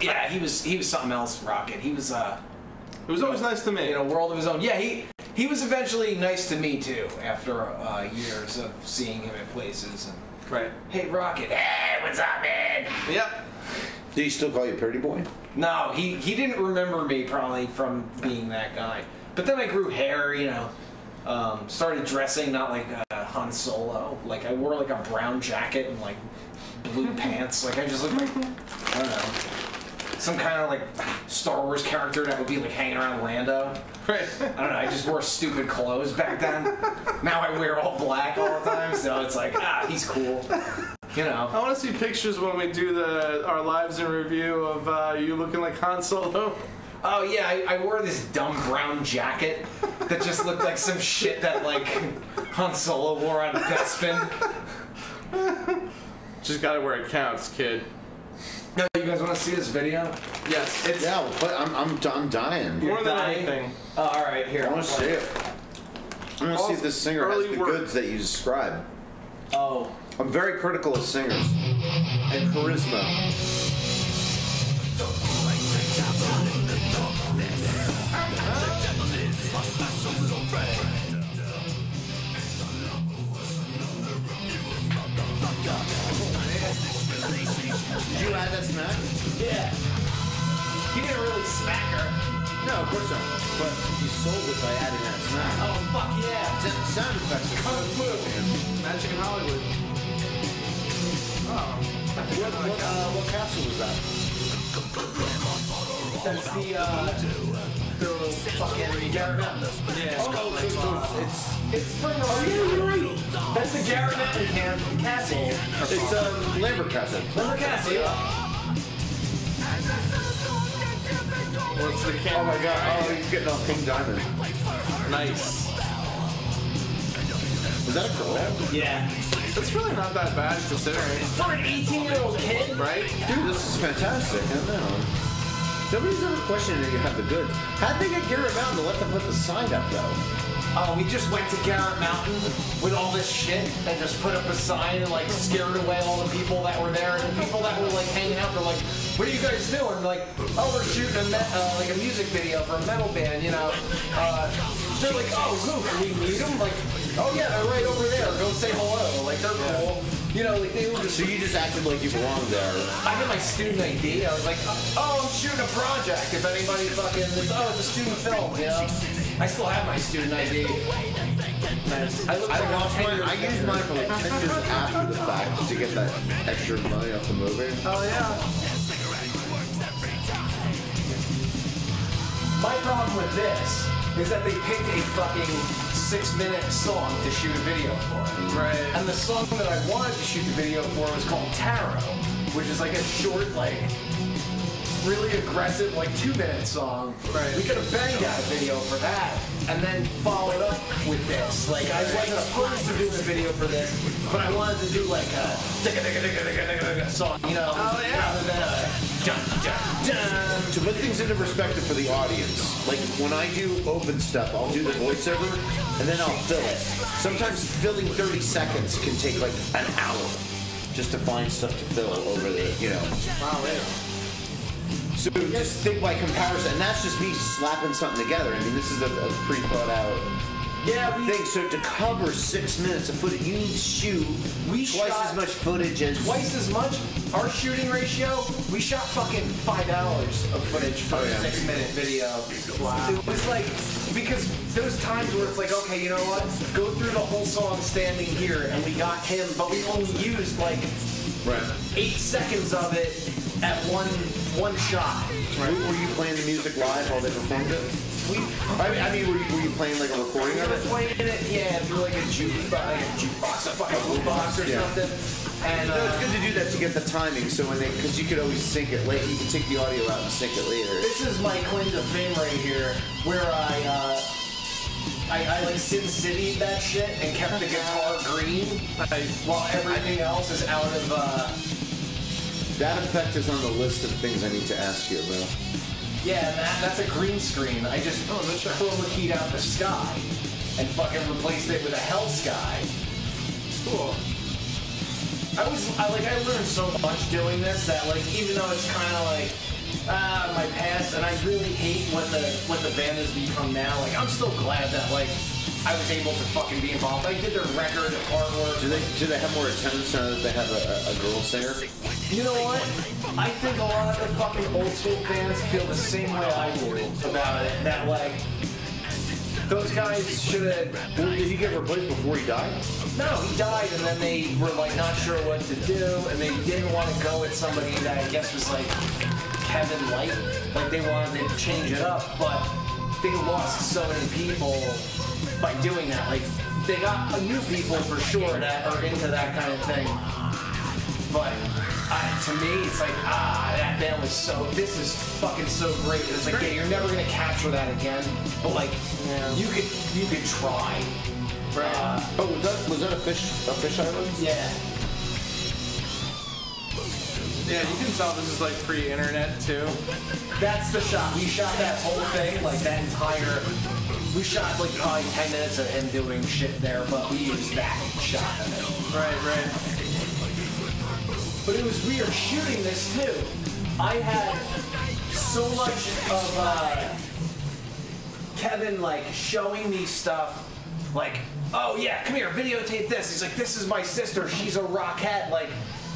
yeah, he was something else, Rocket. He was It was always nice to me. in a world of his own. Yeah, he was eventually nice to me too after years of seeing him at places. And, Right. hey, Rocket. Hey, what's up, man? Yep. Do you still call you Pretty Boy? No, he didn't remember me probably from being that guy. But then I grew hair, you know. Started dressing not like Han Solo. Like I wore like a brown jacket and like blue pants. Like I just looked like, I don't know, some kind of like Star Wars character that would be like hanging around Lando. Right. I don't know, I just wore stupid clothes back then. Now I wear all black all the time, so it's like, he's cool. You know. I want to see pictures when we do our lives in review of you looking like Han Solo. Oh yeah, I wore this dumb brown jacket that just looked like some shit that like Han Solo wore on Bespin. Just gotta where it counts, kid. No, you guys want to see this video? Yes. It's Yeah, but I'm dying. more than dying? anything. Oh, all right, here. I want to see it. I want to see if this singer has Early the work. goods that you describe. Oh, I'm very critical of singers and charisma. Did you add that smack? yeah. He didn't really smack her. No, of course not. But you sold it by adding that smack. Oh fuck yeah. Sound effects are Kung so Fu. Magic in Hollywood. Oh. What castle was that? That's the fucking Garrett Mountain. Yeah. It's from you're right. That's the Garrett Mountain Castle. It's Lambert Castle. Lumber Castle. Yeah. What's the Oh camera? my god, oh, he's getting off King Diamond. Nice. Was that a girl? Yeah. It's really not that bad considering, For an 18-year-old kid. right? Dude, this is fantastic. I don't know. Nobody's ever questioned that you have the goods. How'd they get Garrett Mountain to let them put the sign up, though? Oh, we just went to Garrett Mountain with all this shit and just put up a sign and like scared away all the people that were there, and the people that were like hanging out. They're like, "What are you guys doing?" Like, "Oh, we're shooting like a music video for a metal band." You know, they're like, "Oh, who? Can we meet them?" Like, "Oh yeah, they're right over there. Go say hello." Like they're cool. You know, like they were just. So you just acted like you belonged there. I had my student ID. I was like, "Oh, I'm shooting a project. If anybody fucking, it's a student film." You know. I still have my student ID. I look I used mine for like 10 years after the fact to get that extra money off the movie. Oh yeah. My problem with this is that they picked a fucking 6-minute song to shoot a video for. Right. And the song that I wanted to shoot the video for was called Tarot, which is like a short, like, really aggressive, like 2-minute song. Right. We could have banged out a video for that and then followed up with this. Like, I wasn't opposed to doing a video for this, but I wanted to do like a song, you know, rather than a dun dun dun. To put things into perspective for the audience, like when I do open stuff, I'll do the voiceover and then I'll fill it. Sometimes filling 30 seconds can take like an hour just to find stuff to fill over the, you know. Wow, yeah. So just think by comparison, and that's just me slapping something together. I mean, this is a pre-thought out thing. So to cover 6 minutes of footage, you need to shoot twice as much footage as... Twice as much. Our shooting ratio, we shot fucking 5 hours of footage for a 6-minute video. Wow. It was like, because those times where it's like, okay, you know what? Go through the whole song standing here, and we got him, but we only used like 8 seconds of it at one shot. Right. Were you playing the music live while they performed it? I mean, were you playing like a recording of We were it? playing it, yeah, through like a jukebox, a fucking boombox or something. And No, it's good to do that to get the timing, so when because you could always sync it later. You can take the audio out and sync it later. this is my claim to fame right here, where I like Sin City that shit and kept the guitar green, while everything else is out of. That effect is on the list of things I need to ask you about. Yeah, that's a green screen. I just chroma keyed out the sky and fucking replaced it with a hell sky. Cool. I learned so much doing this that like even though it's kind of like my past, and I really hate what the band has become now. Like I'm still glad that like I was able to fucking be involved. I did their record artwork. Do they have more attendance now that they have a girl singer? You know what? I think a lot of the fucking old school fans feel the same way I do about it. That like those guys should have. Well, did he get replaced before he died? No, he died, and then they were like not sure what to do, and they didn't want to go with somebody that I guess was like Kevin Light. Like they wanted to change it up, but they lost so many people by doing that. Like they got new people for sure that are into that kind of thing. But to me, it's like that band was so. This is fucking so great. It's like yeah, you're never gonna capture that again, but like you could try. Right. Was that a fish island? Yeah. Yeah, you can tell this is like pre-internet too. That's the shot. We shot that whole thing, like that entire. We shot like probably 10 minutes of him doing shit there, but we used that shot of it. Right. But it was weird shooting this too. I had so much of Kevin like showing me stuff, like, oh yeah, come here, videotape this. He's like, this is my sister. She's a rockette. Like.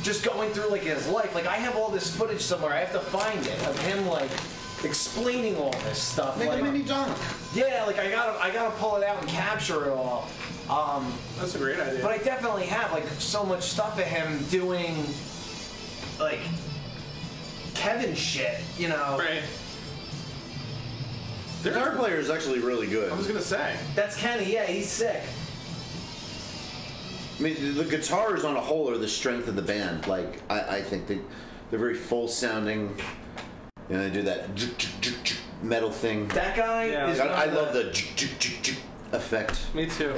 Just going through like his life, like I have all this footage somewhere. I have to find it of him like explaining all this stuff. Make like, a mini doc. Yeah, like I gotta pull it out and capture it all. That's a great idea. But I definitely have like so much stuff of him doing like Kevin shit, you know. Right. The guitar player is actually really good. I was gonna say. That's Kenny. Yeah, he's sick. I mean, the guitars on a whole are the strength of the band. Like, I think they're very full sounding. You know, they do that metal thing. That guy is. I love the effect. Me too.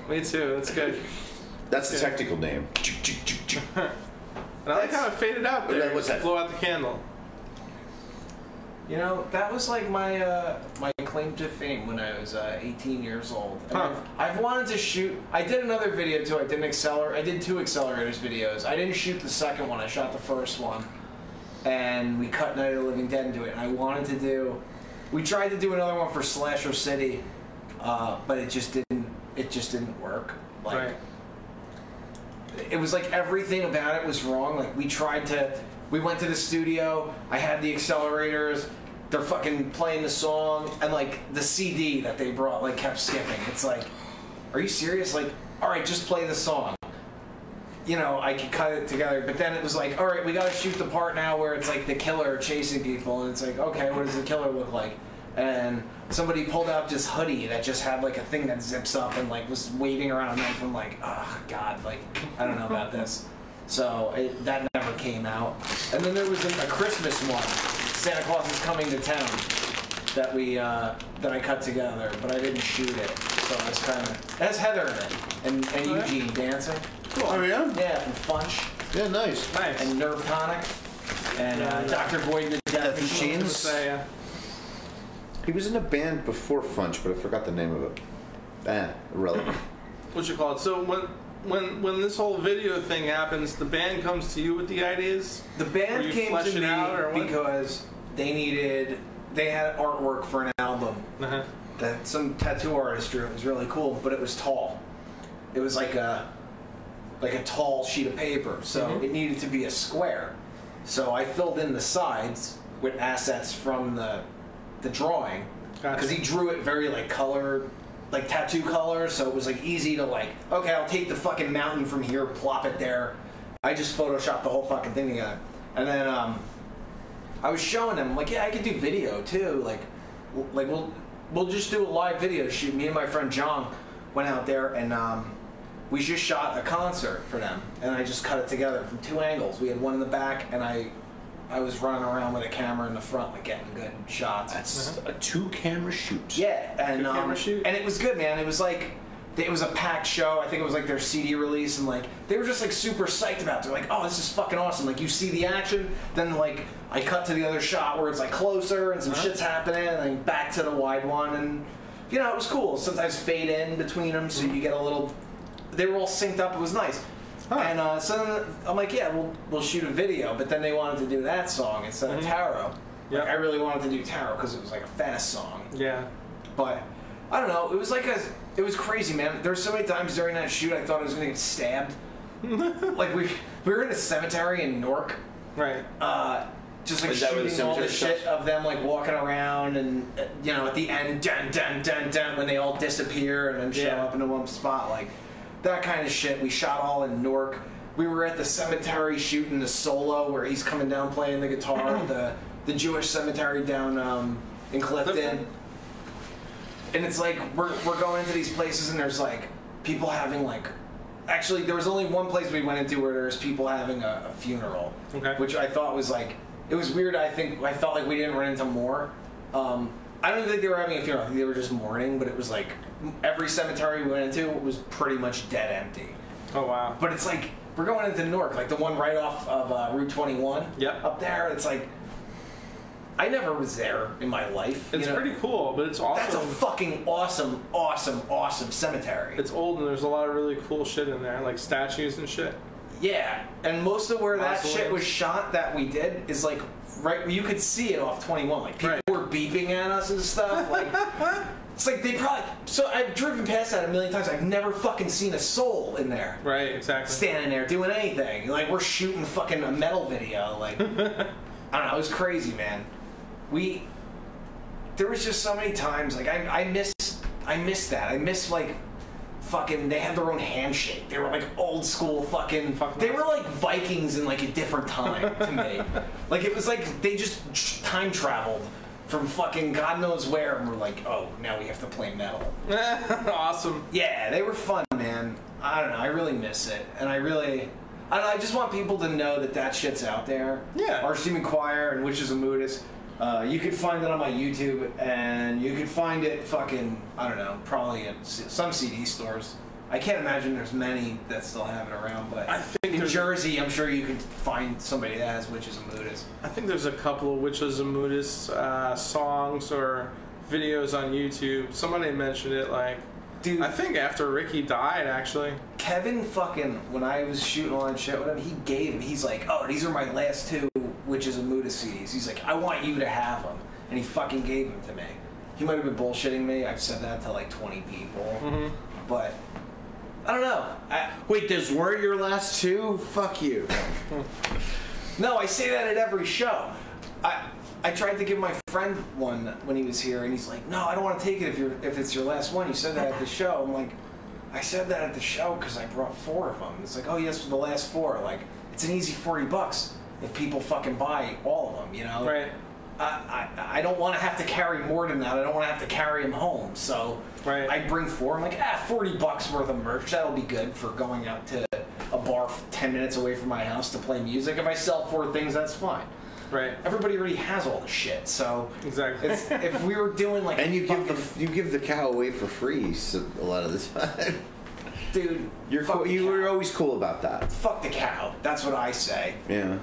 Me too. That's good. That's the technical name. And I like how it faded out there. What's that? Blow out the candle. You know, that was like my my claim to fame when I was 18 years old. And I've wanted to shoot. I did another video too. I did I did 2 accelerators videos. I didn't shoot the second one. I shot the first one, and we cut Night of the Living Dead into it. And I wanted to do. We tried to do another one for Slasher City, but it just didn't work. Like, Right. It was like everything about it was wrong. Like we went to the studio, I had the accelerators, they're fucking playing the song, and like the CD that they brought like kept skipping. It's like, are you serious? Like, alright, just play the song. You know, I could cut it together, but then it was like, alright, we gotta shoot the part now where it's like the killer chasing people, and it's like, okay, what does the killer look like? And somebody pulled out this hoodie that just had like a thing that zips up and like was waving around a knife. I'm like, oh god, like, I don't know about this. So that never came out. And then there was a Christmas one, Santa Claus is Coming to Town, that I cut together, but I didn't shoot it. So it's kind of, it has Heather in it, and Eugene dancing. Cool. Oh yeah? Yeah, from Funch. Yeah, nice. Nice. And Nerve Tonic. And Dr. Void and the Death Machines. Say, He was in a band before Funch, but I forgot the name of it. Irrelevant. what you call it? So when this whole video thing happens, the band comes to you with the ideas? The band came flesh to it me out, or what? because they had artwork for an album Uh-huh. that some tattoo artist drew. It was really cool, but it was tall. It was like a tall sheet of paper, so it needed to be a square. So I filled in the sides with assets from the drawing, because he drew it very like color, like tattoo color, so it was like easy to like, okay, I'll take the fucking mountain from here, plop it there. I just photoshopped the whole fucking thing together. And then I was showing them, like, yeah, I could do video too. Like we'll just do a live video shoot. Me and my friend John went out there and we just shot a concert for them, and I just cut it together from 2 angles. We had one in the back, and I was running around with a camera in the front, like getting good shots. That's a 2-camera shoot. Yeah, and camera shoot? and it was good, man. It was like, it was a packed show. I think it was like their CD release, and like they were just like super psyched about it. They're like, oh, this is fucking awesome. Like you see the action, then like I cut to the other shot where it's like closer and some shit's happening, and then back to the wide one, and you know, it was cool. Sometimes fade in between them, so you get a little they were all synced up. It was nice. Huh. And so then I'm like, yeah, we'll shoot a video. But then they wanted to do that song instead of Tarot. Yeah. Like, I really wanted to do Tarot because it was like a fast song. Yeah. But I don't know. It was it was crazy, man. There were so many times during that shoot I thought I was gonna get stabbed. Like we were in a cemetery in Newark. Right. Just like shooting all the shit of them like walking around and you know at the end dun dun dun dun when they all disappear and then show up in one spot, like that kind of shit. We shot all in Newark. We were at the cemetery shooting the solo where he's coming down playing the guitar, the Jewish cemetery down in Clifton. And it's like we're going into these places and there's like people having like, actually there was only one place we went into where there's people having a funeral, which I thought was like, it was weird. I felt like we didn't run into more. I don't think they were having a funeral. I think they were just mourning, but it was like every cemetery we went into was pretty much dead empty. Oh wow. But it's like we're going into Newark, like the one right off of Route 21. Yep. Up there, it's like I never was there in my life. It's pretty cool, but it's awesome. That's a fucking awesome, awesome, awesome cemetery. It's old and there's a lot of really cool shit in there, like statues and shit. Yeah, and most of where that shit was shot that we did is like right. You could see it off 21. Like people were beeping at us and stuff. Like it's like they probably. So I've driven past that a million times. I've never fucking seen a soul in there. Right, exactly. Standing there doing anything. Like we're shooting fucking a metal video. Like I don't know. It was crazy, man. There was just so many times. Like I miss that. I miss like. Fucking, they had their own handshake. They were like old school fucking. They were like Vikings in like a different time to me. Like it was like they just time traveled from fucking God knows where, and we're like, oh, now we have to play metal. Awesome. Yeah, they were fun, man. I don't know. I really miss it, and I don't know. I just want people to know that shit's out there. Yeah. Arch Demon Choir and Witches of Moodus. You could find it on my YouTube, and you could find it fucking, I don't know, probably in some CD stores. I can't imagine there's many that still have it around, but I think in Jersey, I'm sure you could find somebody that has Witches of Moodus. I think there's a couple of Witches of Moodus songs or videos on YouTube. Somebody mentioned it, like, dude, I think after Ricky died, actually. Kevin fucking, when I was shooting all that shit with him, he's like, oh, these are my last two Witches of Moodus CDs. He's like, I want you to have them. And he fucking gave them to me. He might have been bullshitting me. I've said that to like 20 people. But, I don't know. Wait, those were your last two? Fuck you. No, I say that at every show. I tried to give my friend one when he was here, and he's like, no, I don't want to take it if it's your last one. You said that at the show. I'm like, I said that at the show because I brought 4 of them. It's like, oh, yes, for the last 4. Like, it's an easy $40 if people fucking buy all of them, you know? Right. I don't want to have to carry more than that. I don't want to have to carry them home. So I bring 4. I'm like, $40 worth of merch. That'll be good for going out to a bar 10 minutes away from my house to play music. If I sell 4 things, that's fine. Right. Everybody already has all the shit, so exactly. If we were doing like, and you give the cow away for free a lot of the time, dude. You were always cool about that. Fuck the cow. That's what I say. Yeah.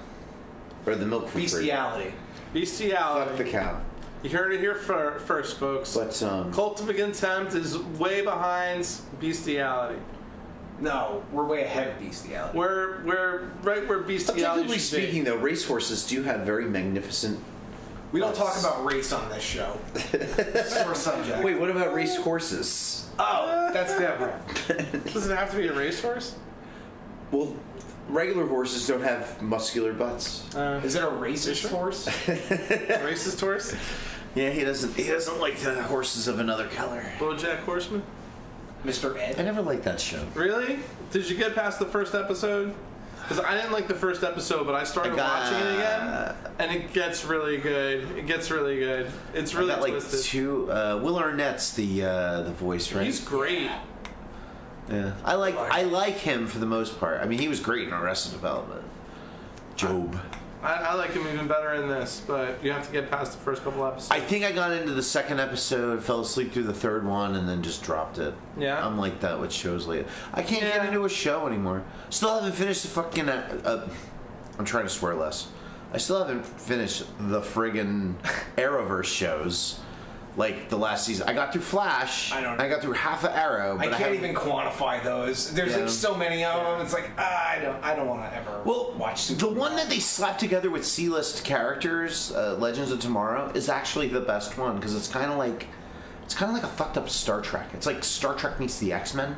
Or the milk for bestiality. Free. Bestiality. Fuck the cow. You heard it here first, folks. But Cult of Contempt is way behind bestiality. No, we're way ahead of bestiality. We're right where bestiality Technically speaking, though, racehorses do have very magnificent... We don't talk about race on this show. Sore subject. Wait, what about racehorses? Oh, that's different. Does it have to be a racehorse? Well, regular horses don't have muscular butts. Is it a racist horse? Racist horse? Yeah, he doesn't like the horses of another color. BoJack Horseman? Mr. Ed? I never liked that show. Really? Did you get past the first episode? Because I didn't like the first episode, but I started watching it again, and it gets really good. It gets really good. It's really twisted. Like 2. Will Arnett's the voice, right? He's great. Yeah, I like him for the most part. I mean, he was great in Arrested Development. Job. I like him even better in this, but you have to get past the first couple episodes. I think I got into the second episode, fell asleep through the third one, and then just dropped it. Yeah? I'm like that with shows lately. I can't get into a show anymore. Still haven't finished the fucking... I'm trying to swear less. I still haven't finished the friggin' Arrowverse shows. like the last season. I got through Flash. I got through half of Arrow. But I can't even quantify those. There's like so many of them. It's like I don't want to ever watch Superman. The one that they slapped together with C-list characters, Legends of Tomorrow, is actually the best one because it's kind of like a fucked up Star Trek. It's like Star Trek meets the X-Men.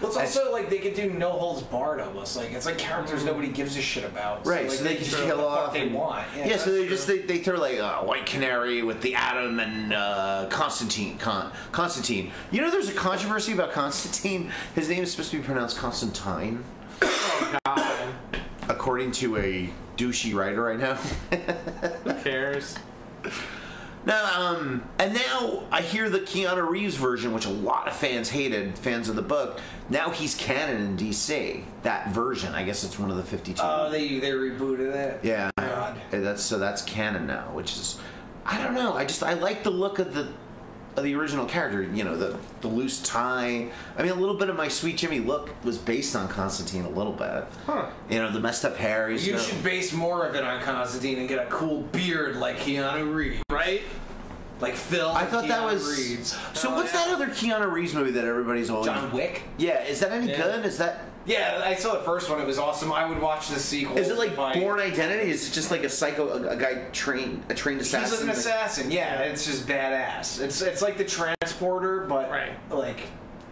Well, it's also like they could do no holds barred almost. Like it's like characters nobody gives a shit about. Right, so, so they can just kill off. They want. Yeah, so they throw like White Canary with the Atom and Constantine. Constantine. You know, there's a controversy about Constantine. His name is supposed to be pronounced Constantine. Oh God. According to a douchey writer I know. Who cares? No, and now I hear the Keanu Reeves version, which a lot of fans hated, fans of the book. Now he's canon in DC. That version, I guess it's one of the 52. Oh, they rebooted it. Yeah, God. That's canon now, which is, I don't know. I like the look of the original character. You know, the loose tie. I mean, a little bit of my Sweet Jimmy look was based on Constantine a little bit. Huh. You know, the messed up hair. You should base more of it on Constantine and get a cool beard like Keanu Reeves, right? Like Phil. I thought Keanu that was. Reeves. So what's that other Keanu Reeves movie that everybody's always? John Wick. Yeah, is that any good? Is that? Yeah, I saw the first one. It was awesome. I would watch the sequel. Is it like Born Identity? Is it just like a psycho, a guy trained assassin? He's an assassin. Yeah, it's just badass. It's like the Transporter, but like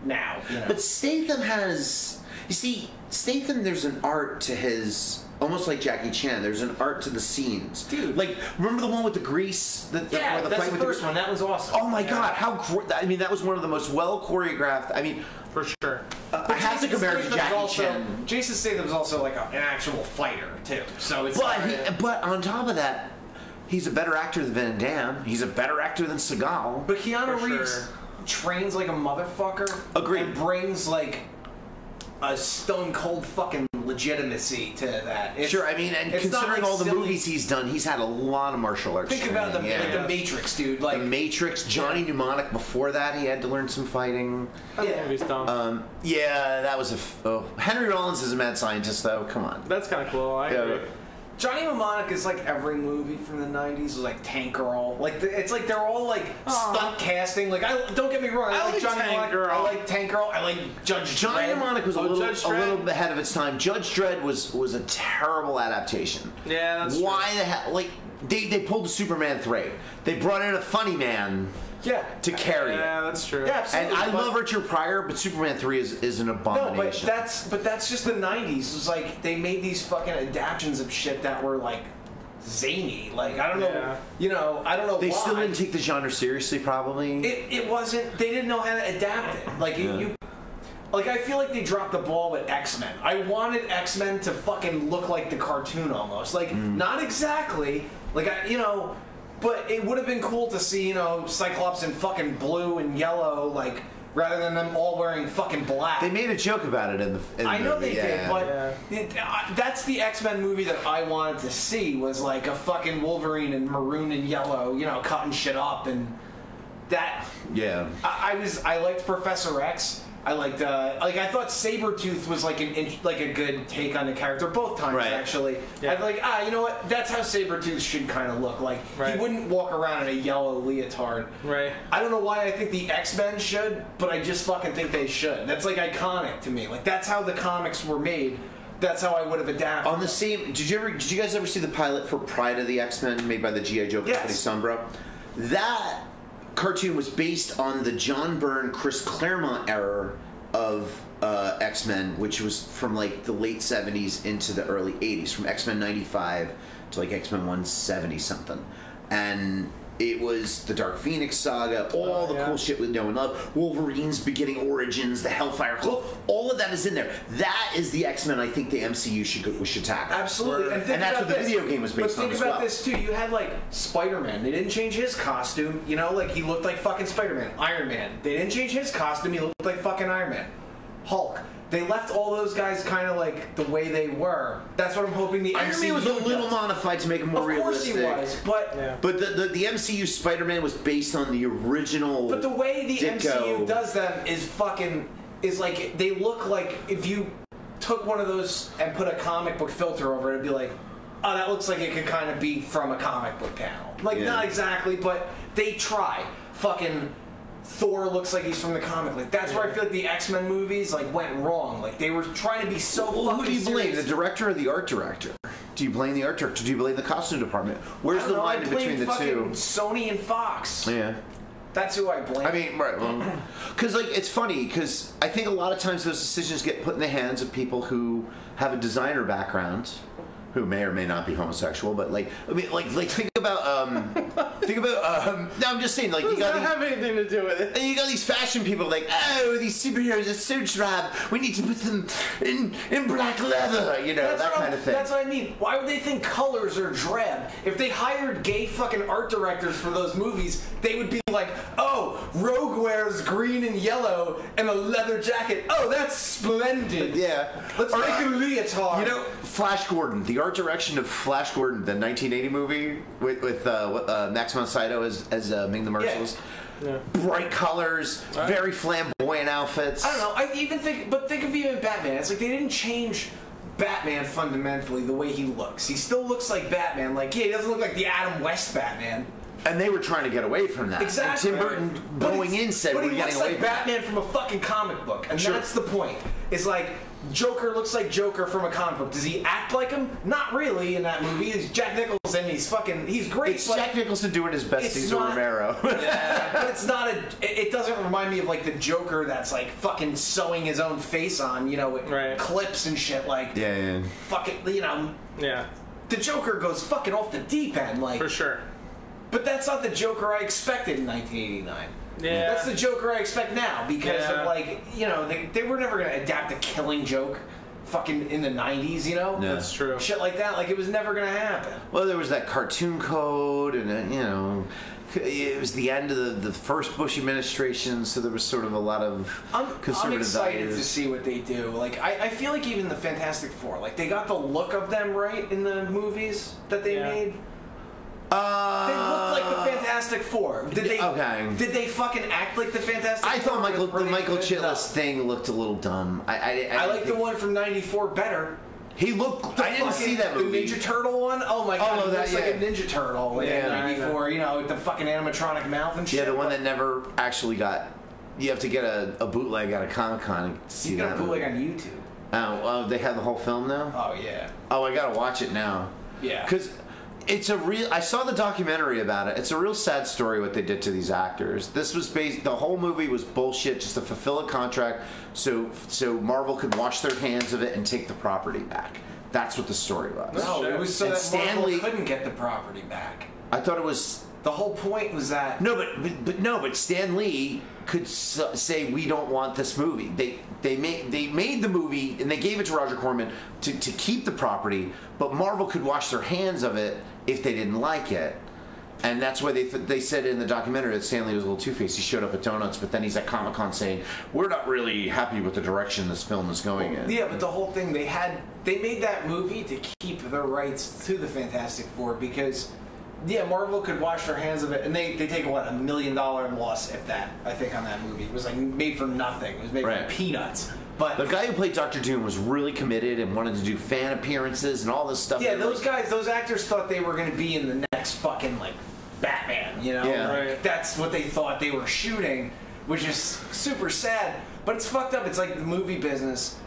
now. You know? But Statham has. You see, Statham. There's an art to his. Almost like Jackie Chan, there's an art to the scenes. Dude. Like, remember the one with the grease? That's the first one. That was awesome. Oh my God, how great. I mean, that was one of the most well choreographed. I mean, for sure. I have to compare it to Jackie Chan. Jason Statham's also like an actual fighter, too. So it's but on top of that, he's a better actor than Van Damme. He's a better actor than Seagal. But Keanu Reeves trains like a motherfucker. Agreed. And brings like a stone cold fucking legitimacy to that. Sure, I mean, and considering all the movies he's done, he's had a lot of martial arts. Think about the Matrix, dude. Like the Matrix, Johnny Mnemonic. Before that, he had to learn some fighting. Yeah, that was Henry Rollins is a mad scientist, though. Come on, that's kind of cool. I agree. Johnny Mnemonic is like every movie from the '90s was like Tank Girl. Like it's like they're all like stunt casting. Like don't get me wrong, I like Johnny Mnemonic. I like Tank Girl. I like Judge Dredd. Johnny Mnemonic was a little ahead of its time. Judge Dredd was a terrible adaptation. Yeah, that's why the hell? Like they pulled the Superman 3. They brought in a funny man. Yeah, to carry it. Yeah, that's true. Yeah, absolutely. And I love Richard Pryor, but Superman 3 is an abomination. No, but that's just the '90s. It's like they made these fucking adaptions of shit that were like zany. Like I don't know, I don't know. They why. still didn't take the genre seriously, probably. It wasn't. They didn't know how to adapt it. Like you. Like I feel like they dropped the ball with X-Men. I wanted X-Men to fucking look like the cartoon almost. Like not exactly. Like But it would have been cool to see, Cyclops in fucking blue and yellow, like, rather than them all wearing fucking black. They made a joke about it in the I know movie. they did, but that's the X-Men movie that I wanted to see, was like a fucking Wolverine in maroon and yellow, cutting shit up, and that... Yeah. I liked Professor X. I liked, I thought Sabretooth was like a good take on the character both times, actually. Yeah. I'd like, you know what? That's how Sabretooth should kind of look. Like, he wouldn't walk around in a yellow leotard. Right. I don't know why I think the X-Men should, but I just fucking think they should. That's like iconic to me. Like, that's how the comics were made. That's how I would have adapted. On the same, did you guys ever see the pilot for Pride of the X-Men made by the G.I. Joe company Sombra? That cartoon was based on the John Byrne, Chris Claremont era of X-Men, which was from like the late 70s into the early 80s, from X-Men 95 to like X-Men 170 something. And it was the Dark Phoenix saga, all the cool shit we know and love, Wolverine's beginning origins, the Hellfire Club, all of that is in there. That is the X-Men I think the MCU should tackle. Absolutely. And that's what the video game was based on as well. But think about this too, you had like Spider-Man, they didn't change his costume, like he looked like fucking Spider-Man. Iron Man, they didn't change his costume, he looked like fucking Iron Man. Hulk. They left all those guys kind of like the way they were. That's what I'm hoping the Iron MCU Man was a little modified to make him more realistic. Of course he was, but the MCU Spider-Man was based on the original. But the way the MCU does them is like they look like if you took one of those and put a comic book filter over it, it'd be like, oh, that looks like it could kind of be from a comic book panel. Like not exactly, but they try. fucking Thor looks like he's from the comic. Like that's where I feel like the X-Men movies like went wrong. Like they were trying to be so Well, fucking who do you blame? serious. The director or the art director? Do you blame the art director? Do you blame the costume department? Where's the line in between the two? Sony and Fox. Yeah. That's who I blame. I mean, right. Because, like, it's funny, because I think a lot of times those decisions get put in the hands of people who have a designer background, who may or may not be homosexual, but, like, I mean, like think about, no, I'm just saying, like, you got Does that have anything to do with it? and you got these fashion people like, oh, these superheroes are so drab. We need to put them in black leather, you know, that kind of thing. That's what I mean. Why would they think colors are drab? If they hired gay fucking art directors for those movies, they would be like, oh, Rogue wears green and yellow and a leather jacket. Oh, that's splendid. Yeah. Let's make a leotard. You know, Flash Gordon, the art direction of Flash Gordon, the 1980 movie with Max von Sydow as Ming the Merciless. Yeah. Bright colors, very flamboyant outfits. I don't know. I even think of even Batman. It's like they didn't change Batman fundamentally the way he looks. He still looks like Batman. Like, yeah, he doesn't look like the Adam West Batman. And they were trying to get away from that. Exactly. And Tim Burton going in said we're getting away from Batman from a fucking comic book, and that's the point. It's like Joker looks like Joker from a comic book. Does he act like him? Not really in that movie. It's Jack Nicholson. He's great. It's Jack Nicholson doing his best Cesar Romero. Yeah, but it's not it doesn't remind me of like the Joker that's like fucking sewing his own face on, you know, with clips and shit. Like, yeah. Fucking, you know. Yeah. The Joker goes fucking off the deep end, like. For sure. But that's not the Joker I expected in 1989. Yeah. That's the Joker I expect now because of like, you know, they were never going to adapt a Killing Joke fucking in the 90s, you know? Yeah. That's true. Shit like that, like it was never going to happen. Well, there was that cartoon code, and you know, it was the end of the first Bush administration, so there was sort of a lot of conservative I'm excited values. to see what they do. Like, I feel like even the Fantastic Four, like they got the look of them right in the movies that they made. They looked like the Fantastic Four. Did they? Okay. Did they fucking act like the Fantastic Four? I thought the Michael Chiklis No. thing looked a little dumb. I like the one from '94 better. He looked. I didn't see that movie. The Ninja Turtle one. Oh my god, no, he looks that- like a Ninja Turtle in '94. You know, with the fucking animatronic mouth and shit. Yeah, the one that never actually got. You have to get a bootleg out of Comic-Con to see you that. got a bootleg on YouTube. Oh, they have the whole film now? Oh yeah. Oh, I gotta watch it now. Yeah. Because it's a real. I saw the documentary about it. It's a real sad story what they did to these actors. This was based. The whole movie was bullshit, just to fulfill a contract, so Marvel could wash their hands of it and take the property back. That's what the story was. No, it was so And that Stan Marvel Lee- couldn't get the property back. I thought it was. The whole point was that. No, but Stan Lee could say we don't want this movie. They made the movie and they gave it to Roger Corman to keep the property, but Marvel could wash their hands of it if they didn't like it. And that's why they said in the documentary that Stan Lee was a little two-faced. He showed up at Donuts, but then he's at Comic-Con saying, we're not really happy with the direction this film is going in. Yeah, but the whole thing, they made that movie to keep the rights to the Fantastic Four because, yeah, Marvel could wash their hands of it, and they take, what, $1 million loss, if that, I think, on that movie. It was, like, made from nothing. It was made from peanuts. But the guy who played Dr. Doom was really committed and wanted to do fan appearances and all this stuff. yeah, those actors thought they were going to be in the next fucking, like, Batman, you know? Yeah. Right. That's what they thought they were shooting, which is super sad. But it's fucked up. It's like the movie business.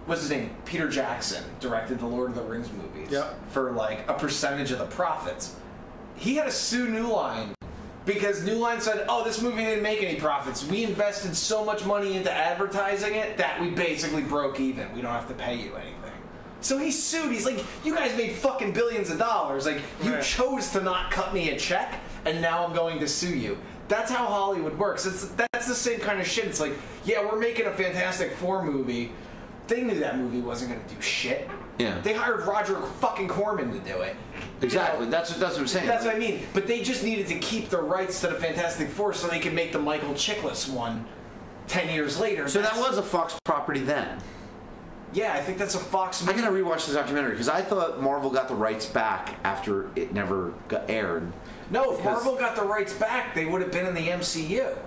What's his name? Peter Jackson directed the Lord of the Rings movies. Yep. For like a percentage of the profits. He had to sue New Line because New Line said, "Oh, this movie didn't make any profits. We invested so much money into advertising it that we basically broke even. We don't have to pay you anything." So he sued. He's like, "You guys made fucking billions of dollars. Like, you chose to not cut me a check, and now I'm going to sue you." That's how Hollywood works. That's the same kind of shit. It's like, yeah, we're making a Fantastic Four movie. They knew that movie wasn't going to do shit. Yeah. They hired Roger fucking Corman to do it. Exactly. You know, That's what I'm saying. that's what I mean. But they just needed to keep the rights to the Fantastic Four so they could make the Michael Chiklis one 10 years later. So that was a Fox property then. Yeah, I think that's a Fox I movie. gotta rewatch the documentary because I thought Marvel got the rights back after it never got aired. No, if Marvel got the rights back, they would have been in the MCU.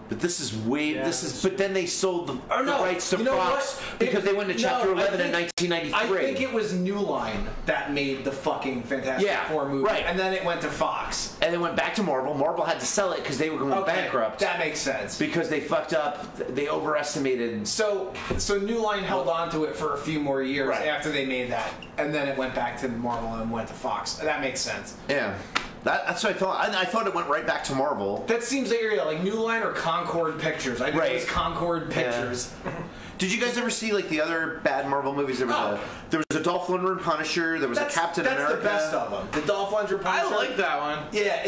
But this is way. Yeah, this is. But then they sold the rights to you know Fox what? because they went to Chapter 11 in I 1993. think it was New Line that made the fucking Fantastic Four movie, right. and then it went to Fox. And they went back to Marvel. Marvel had to sell it because they were going bankrupt. That makes sense. Because they fucked up. They overestimated. So New Line held on to it for a few more years after they made that, and then it went back to Marvel and went to Fox. That makes sense. Yeah. That's what I thought. I thought it went right back to Marvel. That seems like New Line or Concord Pictures. I think it was Concord Pictures. Yeah. Did you guys ever see like the other bad Marvel movies? There was a Dolph Lundgren Punisher. There was a Captain America. That's the best of them. The Dolph Lundgren Punisher. I like that one. Yeah,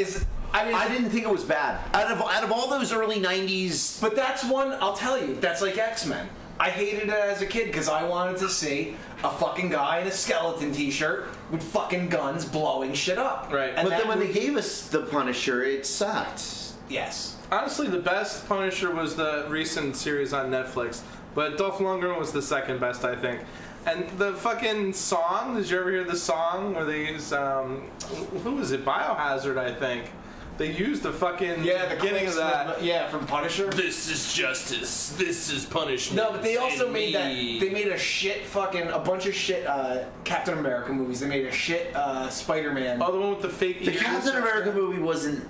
I didn't think it was bad. Out of all those early '90s, but that's one. I'll tell you. That's like X-Men. I hated it as a kid because I wanted to see a fucking guy in a skeleton t-shirt with fucking guns blowing shit up. Right. But then when they gave us the Punisher, it sucked. Yes. Honestly, the best Punisher was the recent series on Netflix, but Dolph Lundgren was the second best, I think. And the fucking song, did you ever hear the song where they use, who was it? Biohazard, I think. They used the fucking beginning of that. From Punisher. This is justice. This is punishment. No, but they also made that. They made a bunch of shit Captain America movies. They made a shit Spider-Man. Oh, the one with the fake. The Captain America movie wasn't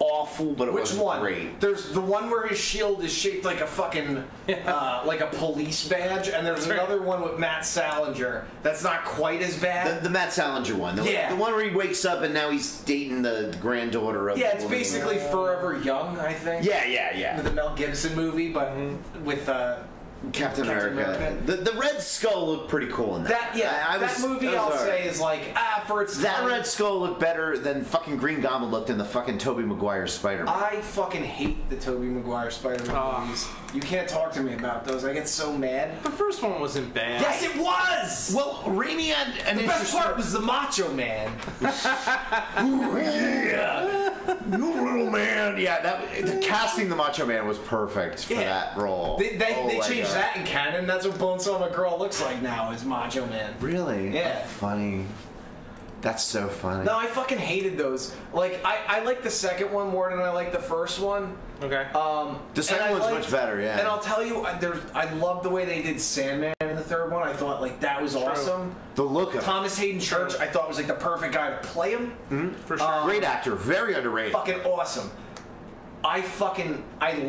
awful, but it wasn't great. There's the one where his shield is shaped like a fucking like a police badge, and there's another one with Matt Salinger that's not quite as bad. The Matt Salinger one. The one where he wakes up and now he's dating the granddaughter of. Yeah, it's basically Forever Young, I think. Yeah. The Mel Gibson movie, but with Captain America. The Red Skull looked pretty cool in that. That movie I'll say is like for its that time. Red Skull looked better than fucking Green Goblin looked in the fucking Tobey Maguire Spider-Man. I fucking hate the Tobey Maguire Spider-Man movies. You can't talk to me about those. I get so mad. The first one wasn't bad. Yes, it was. Well, Raimi had an the best part was the Macho Man. Ooh, yeah, you little man. Yeah, the casting the Macho Man was perfect for that role. They changed that in canon. That's what Bonesaw McGirl looks like now, is Macho Man. Really? Yeah. That's funny. That's so funny. No, I fucking hated those. Like, I like the second one more than I like the first one. Okay. The second one's much better, yeah. And I'll tell you, I love the way they did Sandman in the third one. I thought, like, that was awesome. The look of Thomas Hayden Church, I thought was, like, the perfect guy to play him. Mm-hmm. For sure. Great actor. Very underrated. Fucking awesome. I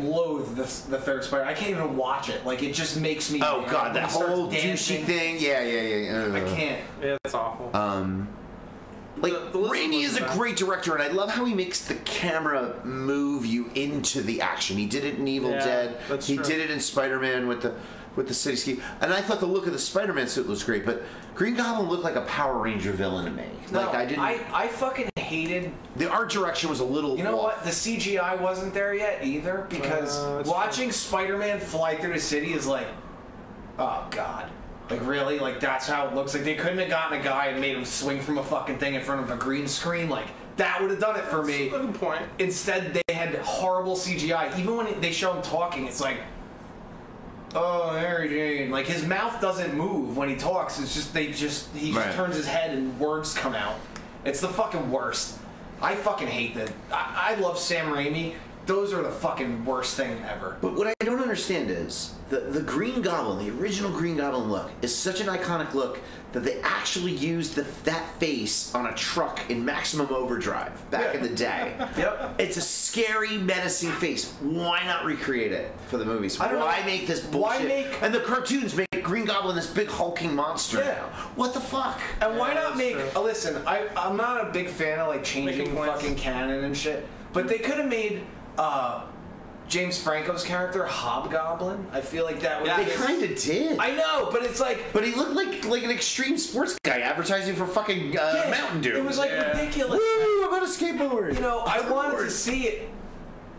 loathe the third Spider. I can't even watch it. Like, it just makes me. Oh god, that whole douchey thing. Yeah. I can't. Yeah, that's awful. Like Raimi is a great director, and I love how he makes the camera move you into the action. He did it in Evil Dead. He did it in Spider-Man with the cityscape. And I thought the look of the Spider-Man suit was great, but Green Goblin looked like a Power Ranger villain to me. No, like I fucking hated. The art direction was a little. You know off. what? The CGI wasn't there yet either, because watching Spider-Man fly through the city is like, oh god. Like, really? Like, that's how it looks? Like, they couldn't have gotten a guy and made him swing from a fucking thing in front of a green screen? Like, that would have done it for me. That's a good point. Instead, they had horrible CGI. Even when they show him talking, it's like, oh, Mary Jane. Like, his mouth doesn't move when he talks. It's just, he just turns his head and words come out. It's the fucking worst. I fucking hate that. I love Sam Raimi. Those are the fucking worst thing ever. But what I don't understand is the Green Goblin, the original Green Goblin look, is such an iconic look that they actually used that face on a truck in Maximum Overdrive back in the day. Yep. It's a scary, menacing face. Why not recreate it for the movies? Why make this bullshit? And the cartoons make Green Goblin this big hulking monster now. What the fuck? And why not make... listen, I'm not a big fan of, like, changing fucking canon and shit, but they could have made... James Franco's character Hobgoblin. I feel like that would. They kind of did. I know, but it's like. But he looked like an extreme sports guy advertising for fucking Mountain Dew. It was like ridiculous. Woo! I'm on a skateboard. You know, I wanted to see it.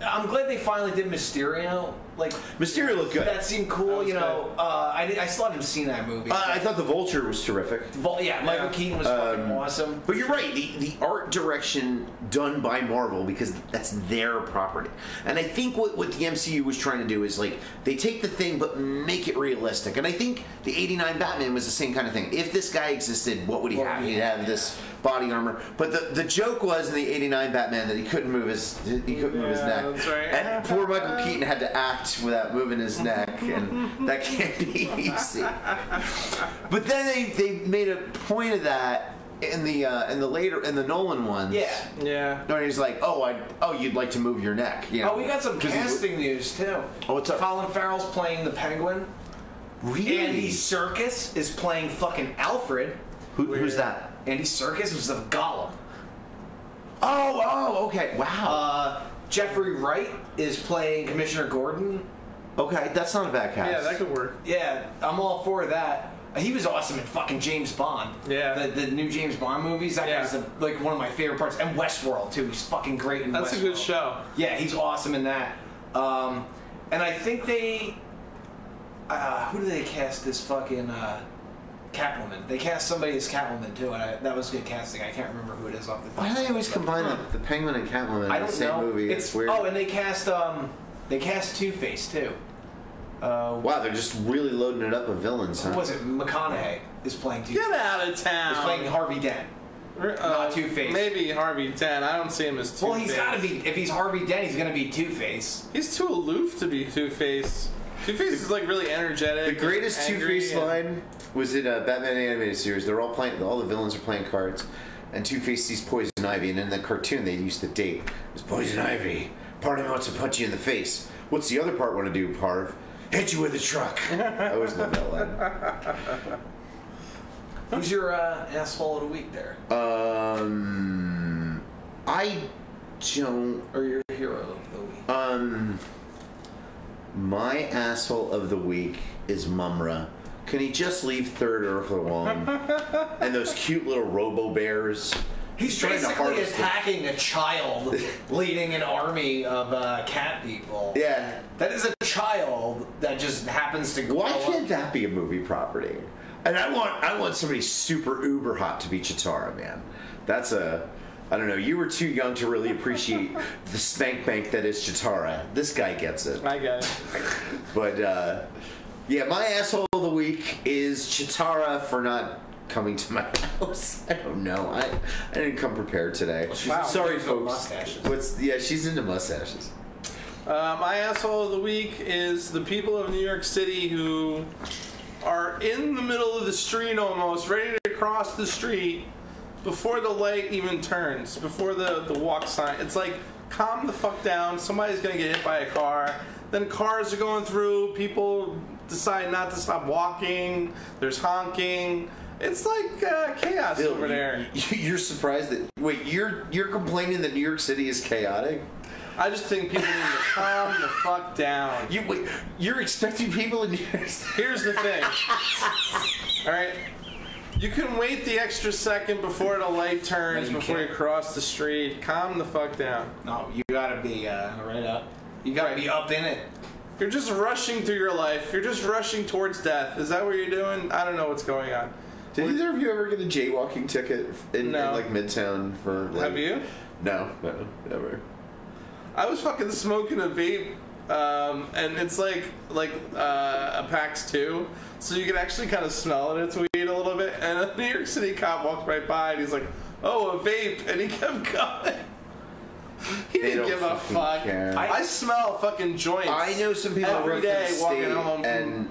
I'm glad they finally did Mysterio. Like, Mysterio looked good. That seemed cool. You know, I still haven't seen that movie. I thought The Vulture was terrific. Michael Keaton was fucking awesome. But you're right. The art direction done by Marvel, because that's their property. And I think what the MCU was trying to do is, like, they take the thing but make it realistic. And I think the '89 Batman was the same kind of thing. If this guy existed, what would he have? He'd have this body armor. But the joke was in the '89 Batman that he couldn't move his neck. That's right. And poor Michael Keaton had to act without moving his neck, and that can't be easy. But then they made a point of that in the Nolan ones. Yeah. No, he's like, you'd like to move your neck. You know? Oh, we got some casting news too. Oh, what's up? Colin Farrell's playing the Penguin. Really? Andy Serkis is playing fucking Alfred. Who's that? Andy Serkis was the Gollum. Oh, okay. Wow. Jeffrey Wright is playing Commissioner Gordon. Okay, that's not a bad cast. Yeah, that could work. Yeah, I'm all for that. He was awesome in fucking James Bond. Yeah. The new James Bond movies. That guy's like one of my favorite parts. And Westworld too. He's fucking great in Westworld. That's a good show. Yeah, he's awesome in that. And I think they... who do they cast as fucking Catwoman? They cast somebody as Catwoman too, and that was good casting. I can't remember who it is off the top. Why do they always combine the Penguin and Catwoman in the same movie? It's weird. Oh, and they cast Two-Face too. Wow, they're just really loading it up with villains, huh? Who was it? McConaughey is playing Two-Face. Get out of town. He's playing Harvey Dent. Not Two-Face. Maybe Harvey Dent. I don't see him as Two-Face. Well, he's got to be. If he's Harvey Dent, he's going to be Two-Face. He's too aloof to be Two-Face. Two-Face is like really energetic. The greatest Two-Face line was in a Batman animated series. They're all playing. All the villains are playing cards, and Two-Face sees Poison Ivy, and in the cartoon they used the date. It's Poison Ivy. Part of me wants to punch you in the face. What's the other part want to do, Parv? Hit you with a truck. I always love that line. Who's your asshole of the week there? I don't. Or your hero of the week? My asshole of the week is Mumra. Can he just leave Third Earth alone? And those cute little robo-bears. He's trying to basically harvest attacking a child leading an army of cat people. Yeah. That is a child that just happens to grow Why up. can't that be a movie property? And I want somebody super uber hot to be Chitara, man. That's I don't know, you were too young to really appreciate the spank bank that is Chitara. This guy gets it. I get it. But, yeah, my asshole of the week is Chitara for not coming to my house. I don't know. I didn't come prepared today. Well, Sorry, into folks. mustaches. Yeah, she's into mustaches. My asshole of the week is the people of New York City who are in the middle of the street almost, ready to cross the street before the light even turns, before the walk sign. It's like, calm the fuck down. Somebody's going to get hit by a car. Then cars are going through. People decide not to stop walking. There's honking. It's like chaos Bill, over there. You're surprised that... Wait, you're complaining that New York City is chaotic? I just think people need to calm the fuck down. You're expecting people in New York City... Here's the thing. Alright? You can wait the extra second before the light turns, before you cross the street. Calm the fuck down. No, you gotta be right up. You gotta be up in it. You're just rushing through your life. You're just rushing towards death. Is that what you're doing? I don't know what's going on. Did either of you ever get a jaywalking ticket in like Midtown for? Like, have you? No, never. I was fucking smoking a vape, and it's like a PAX 2, so you can actually kind of smell it. It's weed a little bit. And a New York City cop walked right by, and he's like, "Oh, a vape," and he kept going. He didn't give a fuck. Care. I smell fucking joints. I know some people every day walking home and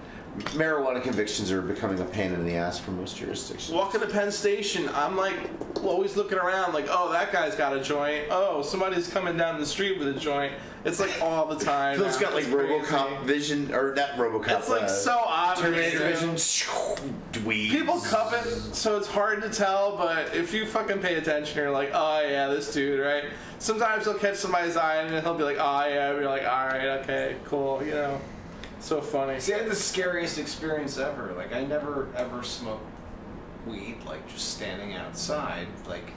marijuana convictions are becoming a pain in the ass for most jurisdictions. Walking to Penn Station, I'm like always looking around like, oh, that guy's got a joint. Oh, somebody's coming down the street with a joint. It's like all the time. Phil's got like RoboCop vision, or not RoboCop. It's like so obvious. Terminator vision. People cup it, so it's hard to tell, but if you fucking pay attention, you're like, oh yeah, this dude, right? Sometimes he'll catch somebody's eye and he'll be like, oh yeah, and you're like, alright, okay, cool, you know. So funny. See, I had the scariest experience ever. Like, I never ever smoked weed, like just standing outside, like,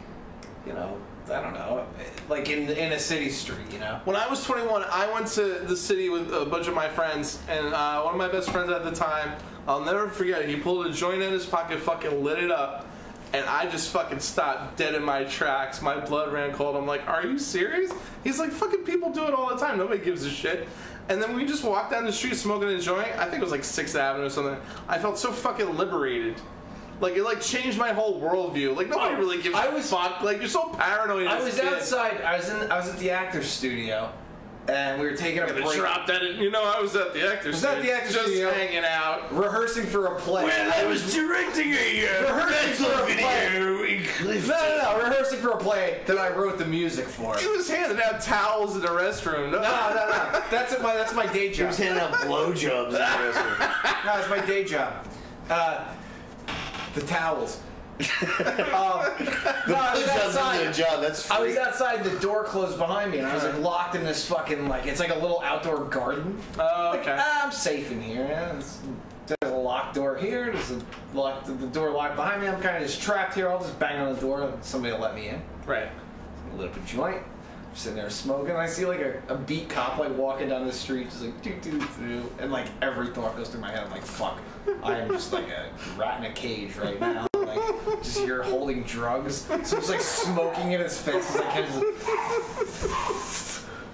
you know, I don't know, like in a city street, you know. When I was 21, I went to the city with a bunch of my friends, and one of my best friends at the time, I'll never forget it, he pulled a joint in his pocket, fucking lit it up, and I just fucking stopped dead in my tracks. My blood ran cold. I'm like, are you serious? He's like, fucking people do it all the time. Nobody gives a shit. And then we just walked down the street smoking a joint. I think it was like 6th Avenue or something. I felt so fucking liberated. Like, it like changed my whole worldview. Like, nobody really gives a fuck. Like, you're so paranoid. I as a was kid. outside. I was at the actor's studio, and we were taking a break. Drop that in. You know, I was at the actor's studio. Just hanging out. Rehearsing for a play. Well, I was directing a rental video in Clifton. No. Rehearsing for a play that I wrote the music for. He was handing out towels in the restroom. No. That's my day job. He was handing out blowjobs in the restaurant. No, it's my day job. The towels. I was outside. I was outside. The door closed behind me, and I was like locked in this fucking it's like a little outdoor garden. Oh, okay. I'm safe in here. Yeah. There's a locked door here. There's the door locked behind me. I'm kind of just trapped here. I'll just bang on the door, and somebody will let me in. Right. Lit up a joint. I'm sitting there smoking. I see like a beat cop like walking down the street, just like doo, and like every thought goes through my head. I'm like, fuck. I am just like a rat in a cage right now. Like, just here holding drugs. So just like smoking in his face as I can.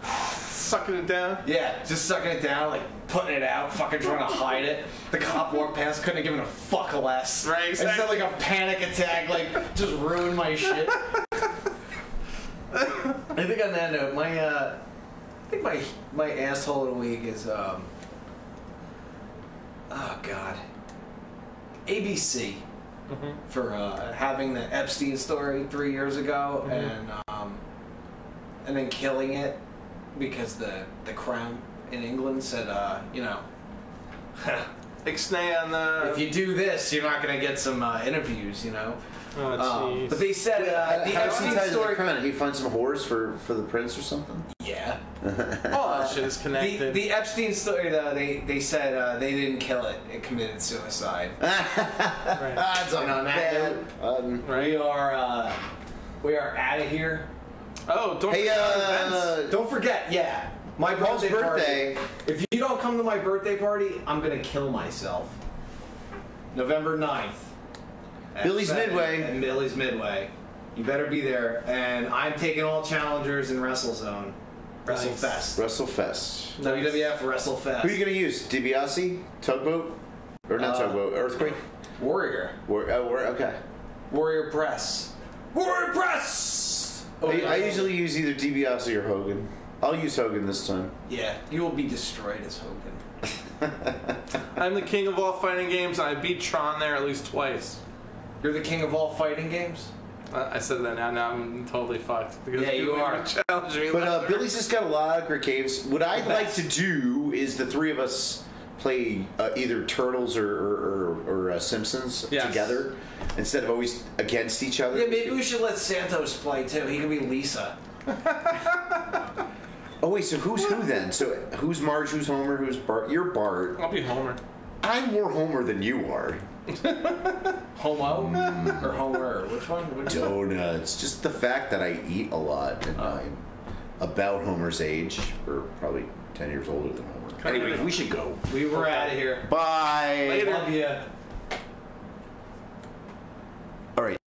Sucking it down? Yeah, just sucking it down, like putting it out, fucking trying to hide it. The cop walked past, couldn't have given a fuck less. Right, exactly. I just had like a panic attack, like just ruined my shit. I think on that note, my asshole of the week is oh god, ABC for having the Epstein story 3 years ago and then killing it because the Crown in England said Ixnay on the. if you do this, you're not gonna get some interviews, you know. Oh, jeez. But they said the Epstein story. He finds some whores for the prince or something. Yeah. All that shit is connected. The Epstein story, though, they said they didn't kill it. It committed suicide. Right. That's And on that note, we are out of here. Oh, don't forget Don't forget, my Paul's birthday. Party. If you don't come to my birthday party, I'm gonna kill myself. November 9th. Billy's 7 Midway. And Billy's Midway. You better be there. And I'm taking all challengers in WrestleZone. WrestleFest. WrestleFest. WWF WrestleFest. Who are you gonna use? DiBiase? Tugboat? Or not Tugboat? Earthquake? Warrior. Okay. Warrior Press. Warrior Press! I usually use either DiBiase or Hogan. I'll use Hogan this time. Yeah, you will be destroyed as Hogan. I'm the king of all fighting games, and I beat Tron there at least twice. You're the king of all fighting games? I said that now I'm totally fucked. Because Yeah, you are. Challenge me But Billy's just got a lot of great games. What I'd like to do is the three of us play either Turtles or Simpsons together instead of always against each other. Yeah, maybe we should let Santos play too. He can be Lisa. Oh wait, so who's who then? So who's Marge, who's Homer, who's Bart? You're Bart. I'll be Homer. I'm more Homer than you are. Homo? Or Homer? Which one? Donuts. Just the fact that I eat a lot and I'm about Homer's age, or probably 10 years older than Homer. Anyway, we should go. We were out of here. Bye. Later. Love ya. All right.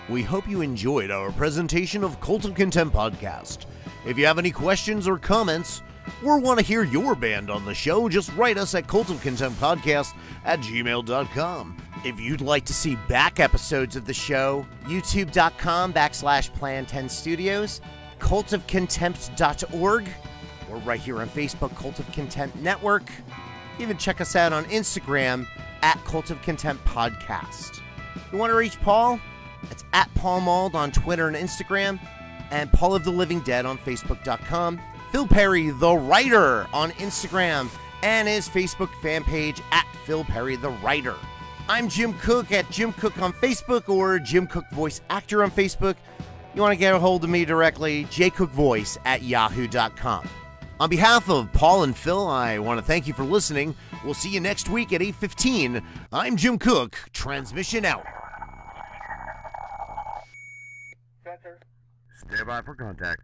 We hope you enjoyed our presentation of Cult of Contempt podcast. If you have any questions or comments, or want to hear your band on the show, just write us at cultofcontemptpodcast@gmail.com. If you'd like to see back episodes of the show, youtube.com/Plan10 Studios, cultofcontempt.org, or right here on Facebook, Cult of Contempt Network. Even check us out on Instagram at Cult of Contempt Podcast. You want to reach Paul? It's at Paul Mauld on Twitter and Instagram, and Paul of the Living Dead on Facebook.com. Phil Perry, the writer, on Instagram, and his Facebook fan page at Phil Perry, the writer. I'm Jim Cook at Jim Cook on Facebook, or Jim Cook Voice Actor on Facebook. You want to get a hold of me directly, jcookvoice@yahoo.com. On behalf of Paul and Phil, I want to thank you for listening. We'll see you next week at 8:15. I'm Jim Cook. Transmission out. Stand by for contact.